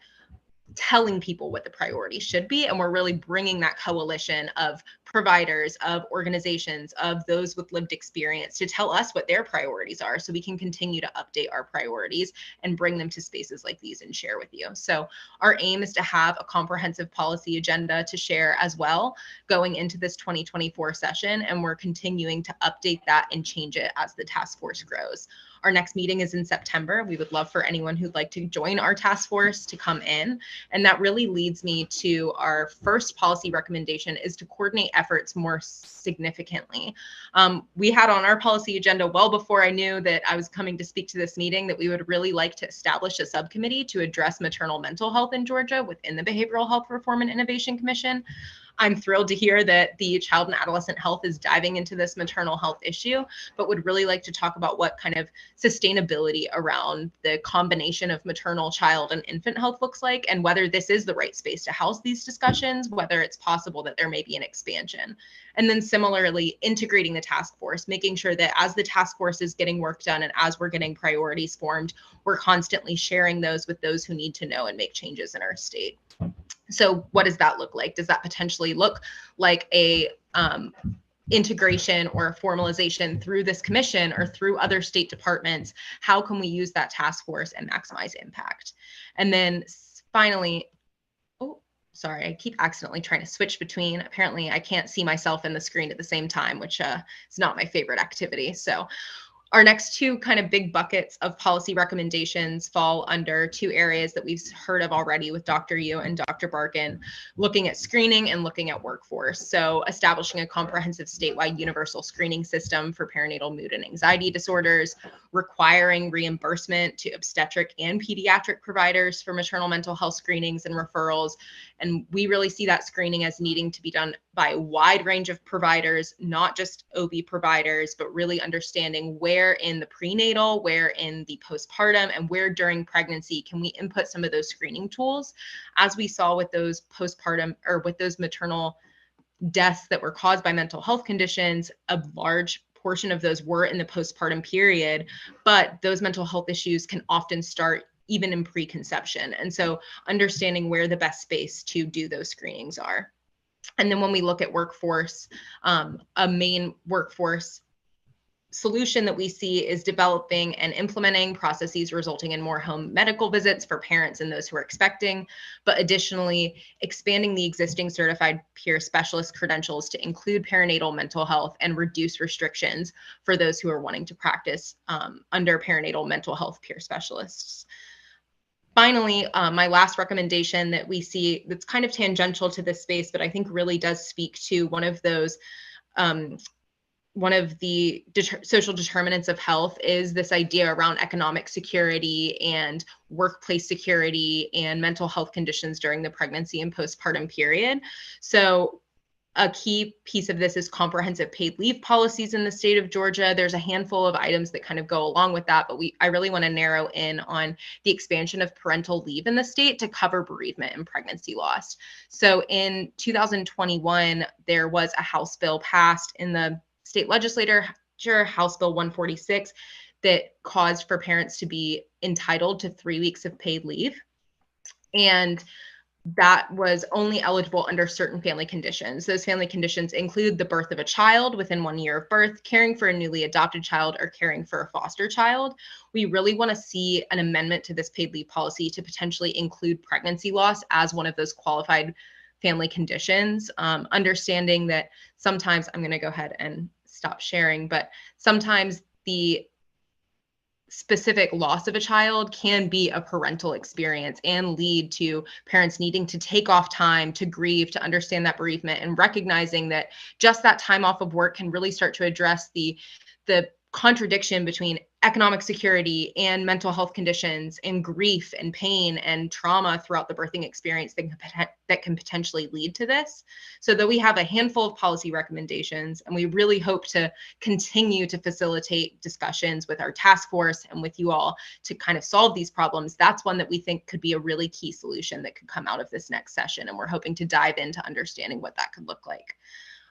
telling people what the priorities should be. And we're really bringing that coalition of providers, of organizations, of those with lived experience to tell us what their priorities are so we can continue to update our priorities and bring them to spaces like these and share with you. So our aim is to have a comprehensive policy agenda to share as well going into this 2024 session. And we're continuing to update that and change it as the task force grows. Our next meeting is in September. We would love for anyone who'd like to join our task force to come in. And that really leads me to our first policy recommendation, is to coordinate efforts more significantly. We had on our policy agenda well before I knew that I was coming to speak to this meeting that we would really like to establish a subcommittee to address maternal mental health in Georgia within the Behavioral Health Reform and Innovation Commission. I'm thrilled to hear that the Child and Adolescent Health is diving into this maternal health issue, but would really like to talk about what kind of sustainability around the combination of maternal, child, and infant health looks like, and whether this is the right space to house these discussions, whether it's possible that there may be an expansion. And then similarly, integrating the task force, making sure that as the task force is getting work done and as we're getting priorities formed, we're constantly sharing those with those who need to know and make changes in our state. So what does that look like? Does that potentially look like a integration or a formalization through this commission or through other state departments? How can we use that task force and maximize impact? And then finally, oh, sorry, I keep accidentally trying to switch between. Apparently I can't see myself in the screen at the same time, which is not my favorite activity. So our next two kind of big buckets of policy recommendations fall under two areas that we've heard of already with Dr. Yu and Dr. Barkin, looking at screening and looking at workforce. So establishing a comprehensive statewide universal screening system for perinatal mood and anxiety disorders, requiring reimbursement to obstetric and pediatric providers for maternal mental health screenings and referrals. And we really see that screening as needing to be done by a wide range of providers, not just OB providers, but really understanding where in the prenatal, where in the postpartum, and where during pregnancy can we input some of those screening tools. As we saw with those postpartum or with those maternal deaths that were caused by mental health conditions, a large portion of those were in the postpartum period, but those mental health issues can often start even in preconception. And so understanding where the best space to do those screenings are. And then when we look at workforce, a main workforce solution that we see is developing and implementing processes resulting in more home medical visits for parents and those who are expecting, but additionally expanding the existing certified peer specialist credentials to include perinatal mental health and reduce restrictions for those who are wanting to practice under perinatal mental health peer specialists. Finally, my last recommendation that we see that's kind of tangential to this space, but I think really does speak to one of those one of the social determinants of health is this idea around economic security and workplace security and mental health conditions during the pregnancy and postpartum period. So a key piece of this is comprehensive paid leave policies in the state of Georgia. There's a handful of items that kind of go along with that, but I really want to narrow in on the expansion of parental leave in the state to cover bereavement and pregnancy loss. So in 2021, there was a House bill passed in the state legislature, House Bill 146, that caused for parents to be entitled to 3 weeks of paid leave. And that was only eligible under certain family conditions. Those family conditions include the birth of a child within 1 year of birth, caring for a newly adopted child, or caring for a foster child. We really want to see an amendment to this paid leave policy to potentially include pregnancy loss as one of those qualified family conditions, understanding that sometimes, I'm going to go ahead and stop sharing, but sometimes the specific loss of a child can be a parental experience and lead to parents needing to take off time to grieve, to understand that bereavement, and recognizing that just that time off of work can really start to address the contradiction between economic security and mental health conditions and grief and pain and trauma throughout the birthing experience that can potentially lead to this. So that we have a handful of policy recommendations, and we really hope to continue to facilitate discussions with our task force and with you all to kind of solve these problems. That's one that we think could be a really key solution that could come out of this next session. And we're hoping to dive into understanding what that could look like.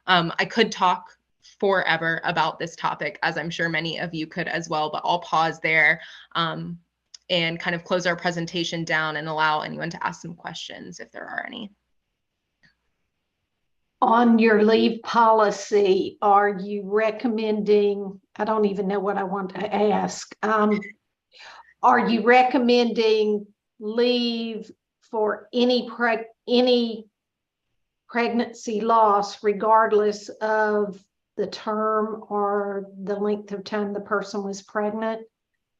I could talk forever about this topic, as I'm sure many of you could as well, but I'll pause there and kind of close our presentation down and allow anyone to ask some questions if there are any. On your leave policy, are you recommending, I don't even know what I want to ask. Are you recommending leave for any pregnancy loss, regardless of the term or the length of time the person was pregnant?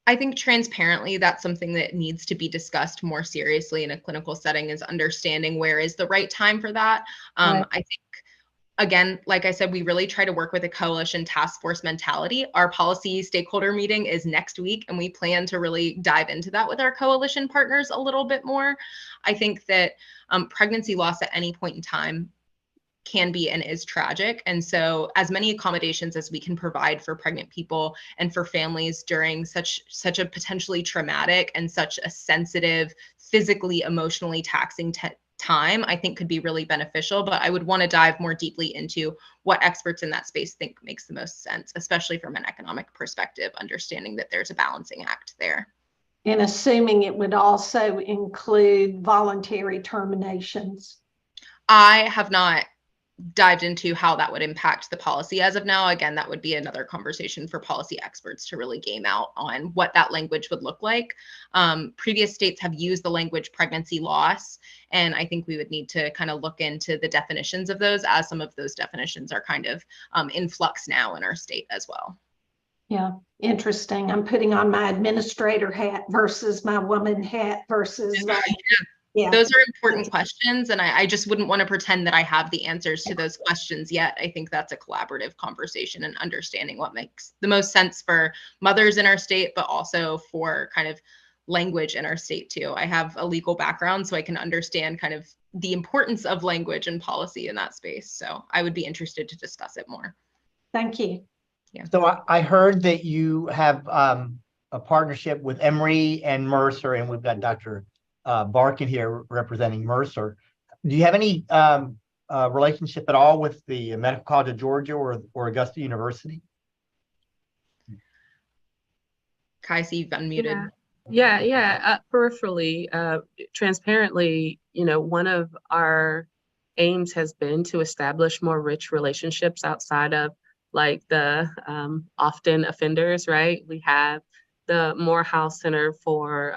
I think transparently, that's something that needs to be discussed more seriously in a clinical setting, is understanding where is the right time for that. Right. I think, again, like I said, we really try to work with a coalition task force mentality. Our policy stakeholder meeting is next week, and we plan to really dive into that with our coalition partners a little bit more. I think that pregnancy loss at any point in time can be and is tragic. And so as many accommodations as we can provide for pregnant people and for families during such a potentially traumatic and such a sensitive, physically, emotionally taxing time, I think could be really beneficial. But I would want to dive more deeply into what experts in that space think makes the most sense, especially from an economic perspective, understanding that there's a balancing act there. And assuming it would also include voluntary terminations. I have not dived into how that would impact the policy as of now. Again, that would be another conversation for policy experts to really game out on what that language would look like. Previous states have used the language pregnancy loss, and I think we would need to kind of look into the definitions of those, as some of those definitions are kind of in flux now in our state as well. Yeah, interesting. I'm putting on my administrator hat versus my woman hat versus yeah. Those are important questions, and I just wouldn't want to pretend that I have the answers to those questions yet. I think that's a collaborative conversation and understanding what makes the most sense for mothers in our state, but also for kind of language in our state too. I have a legal background, so I can understand kind of the importance of language and policy in that space. So I would be interested to discuss it more. Thank you. Yeah. So I heard that you have a partnership with Emory and Mercer, and we've got Dr. Barkin here representing Mercer. Do you have any relationship at all with the Medical College of Georgia or Augusta University? Kai, see you've unmuted. Yeah. Peripherally, transparently, one of our aims has been to establish more rich relationships outside of like the often offenders, right? We have the Morehouse Center for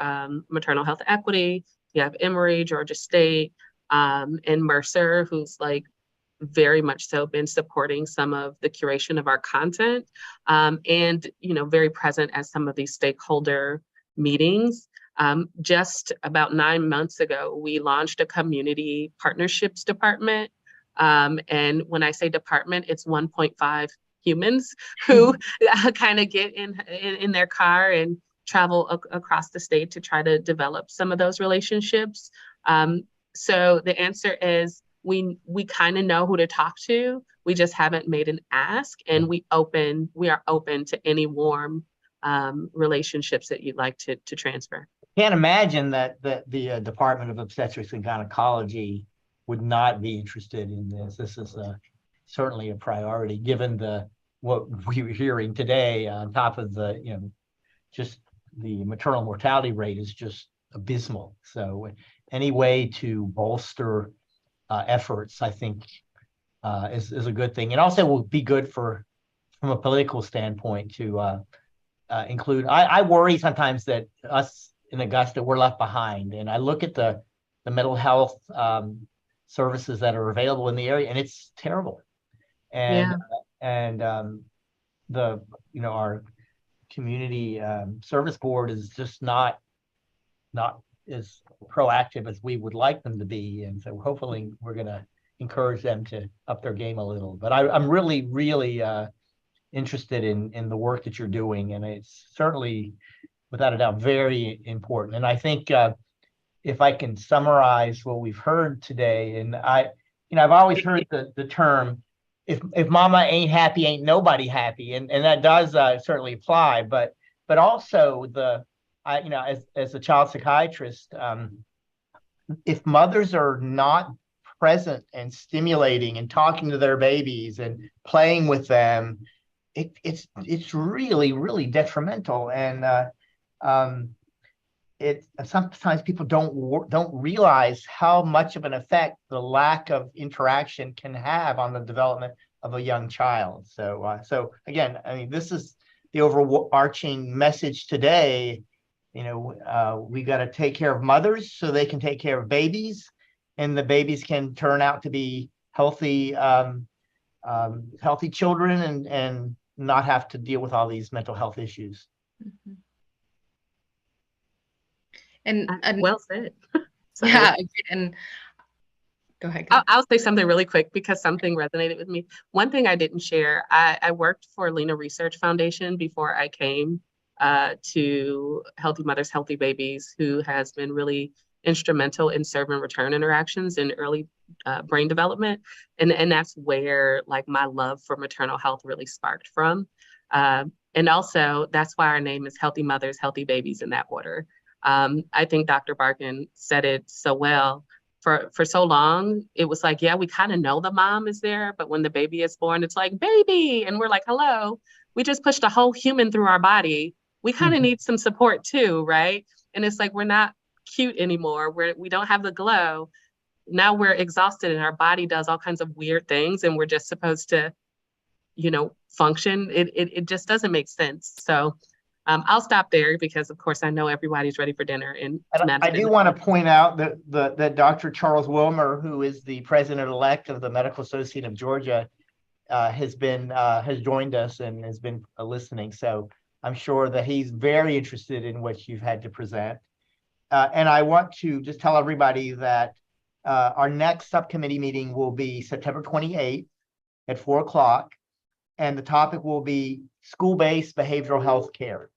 Maternal Health Equity. You have Emory, Georgia State, and Mercer, who's like very much so been supporting some of the curation of our content, and very present at some of these stakeholder meetings. Just about 9 months ago, we launched a community partnerships department. And when I say department, it's 1.5 humans who kind of get in their car and travel across the state to try to develop some of those relationships. So the answer is we kind of know who to talk to. We just haven't made an ask, and we are open to any warm relationships that you'd like to transfer. Can't imagine that the Department of Obstetrics and Gynecology would not be interested in this. This is certainly a priority, given what we were hearing today, on top of just the maternal mortality rate is just abysmal. So any way to bolster efforts, I think, is a good thing, and also will be good from a political standpoint to include. I worry sometimes that us in Augusta, we're left behind, and I look at the mental health services that are available in the area, and it's terrible. And our community service board is just not as proactive as we would like them to be, and so hopefully we're going to encourage them to up their game a little. But I'm really interested in the work that you're doing, and it's certainly, without a doubt, very important. And I think if I can summarize what we've heard today, and I've always heard the term, if mama ain't happy, ain't nobody happy, and that does certainly apply. But also as a child psychiatrist, if mothers are not present and stimulating and talking to their babies and playing with them, it's really detrimental. And sometimes people don't realize how much of an effect the lack of interaction can have on the development of a young child. So again, I mean, this is the overarching message today. We got to take care of mothers so they can take care of babies, and the babies can turn out to be healthy children and not have to deal with all these mental health issues. Mm-hmm. And well said. Yeah, and go ahead. I'll say something really quick because something resonated with me. One thing I didn't share, I worked for Lena Research Foundation before I came to Healthy Mothers, Healthy Babies, who has been really instrumental in serve and return interactions in early brain development. And that's where my love for maternal health really sparked from. And also that's why our name is Healthy Mothers, Healthy Babies in that order. I think Dr. Barkin said it so well. For so long, it was we kind of know the mom is there, but when the baby is born, it's like, baby, and we're like, hello, we just pushed a whole human through our body. We kind of need some support too, right? And it's we're not cute anymore. We don't have the glow. Now we're exhausted and our body does all kinds of weird things, and we're just supposed to, function. It just doesn't make sense. So I'll stop there because, of course, I know everybody's ready for dinner. And I do want to point out that Dr. Charles Wilmer, who is the president-elect of the Medical Association of Georgia, has joined us and has been listening. So I'm sure that he's very interested in what you've had to present. And I want to just tell everybody that our next subcommittee meeting will be September 28th at 4:00, and the topic will be school-based behavioral health care,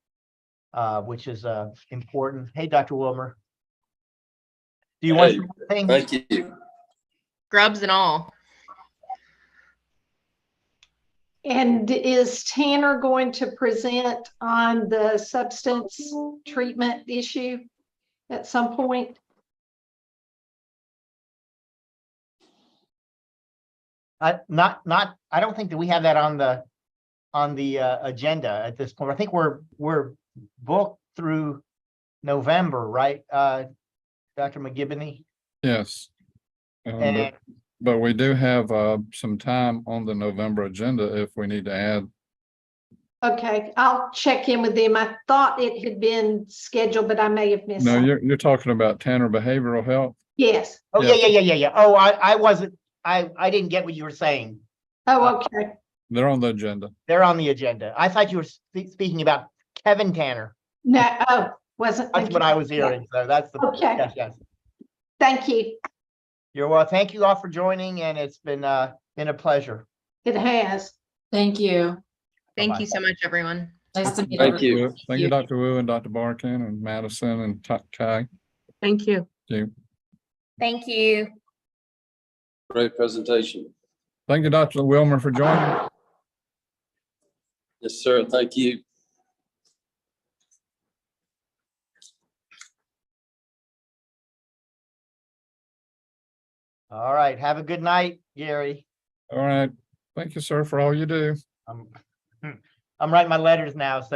which is important. Hey, Dr. Wilmer. Do you want to say anything? Thank you. Grubs and all. And is Tanner going to present on the substance treatment issue at some point? I don't think that we have that on the agenda at this point. I think we're booked through November, right, Dr. McGibbony? Yes. But we do have some time on the November agenda if we need to add. Okay, I'll check in with them. I thought it had been scheduled, but I may have missed No, something. you're talking about Tanner Behavioral Health? Yes. Oh, yeah. Oh, I wasn't, I didn't get what you were saying. Oh, okay. They're on the agenda. They're on the agenda. I thought you were speaking about Kevin Tanner. No, wasn't. That's what I was hearing. So that's the, Okay. Yes. Thank you. You're well. Thank you all for joining, and it's been a pleasure. It has. Thank you. Thank Bye-bye. you so much, everyone. Nice to meet Thank everyone. you. Thank you, Dr. Wu and Dr. Barkin and Madison and Kai. Thank you. Thank you. Thank you. Great presentation. Thank you, Dr. Wilmer, for joining. Yes, sir. Thank you. All right, have a good night, Gary. All right. Thank you, sir, for all you do. I'm I'm writing my letters now, so.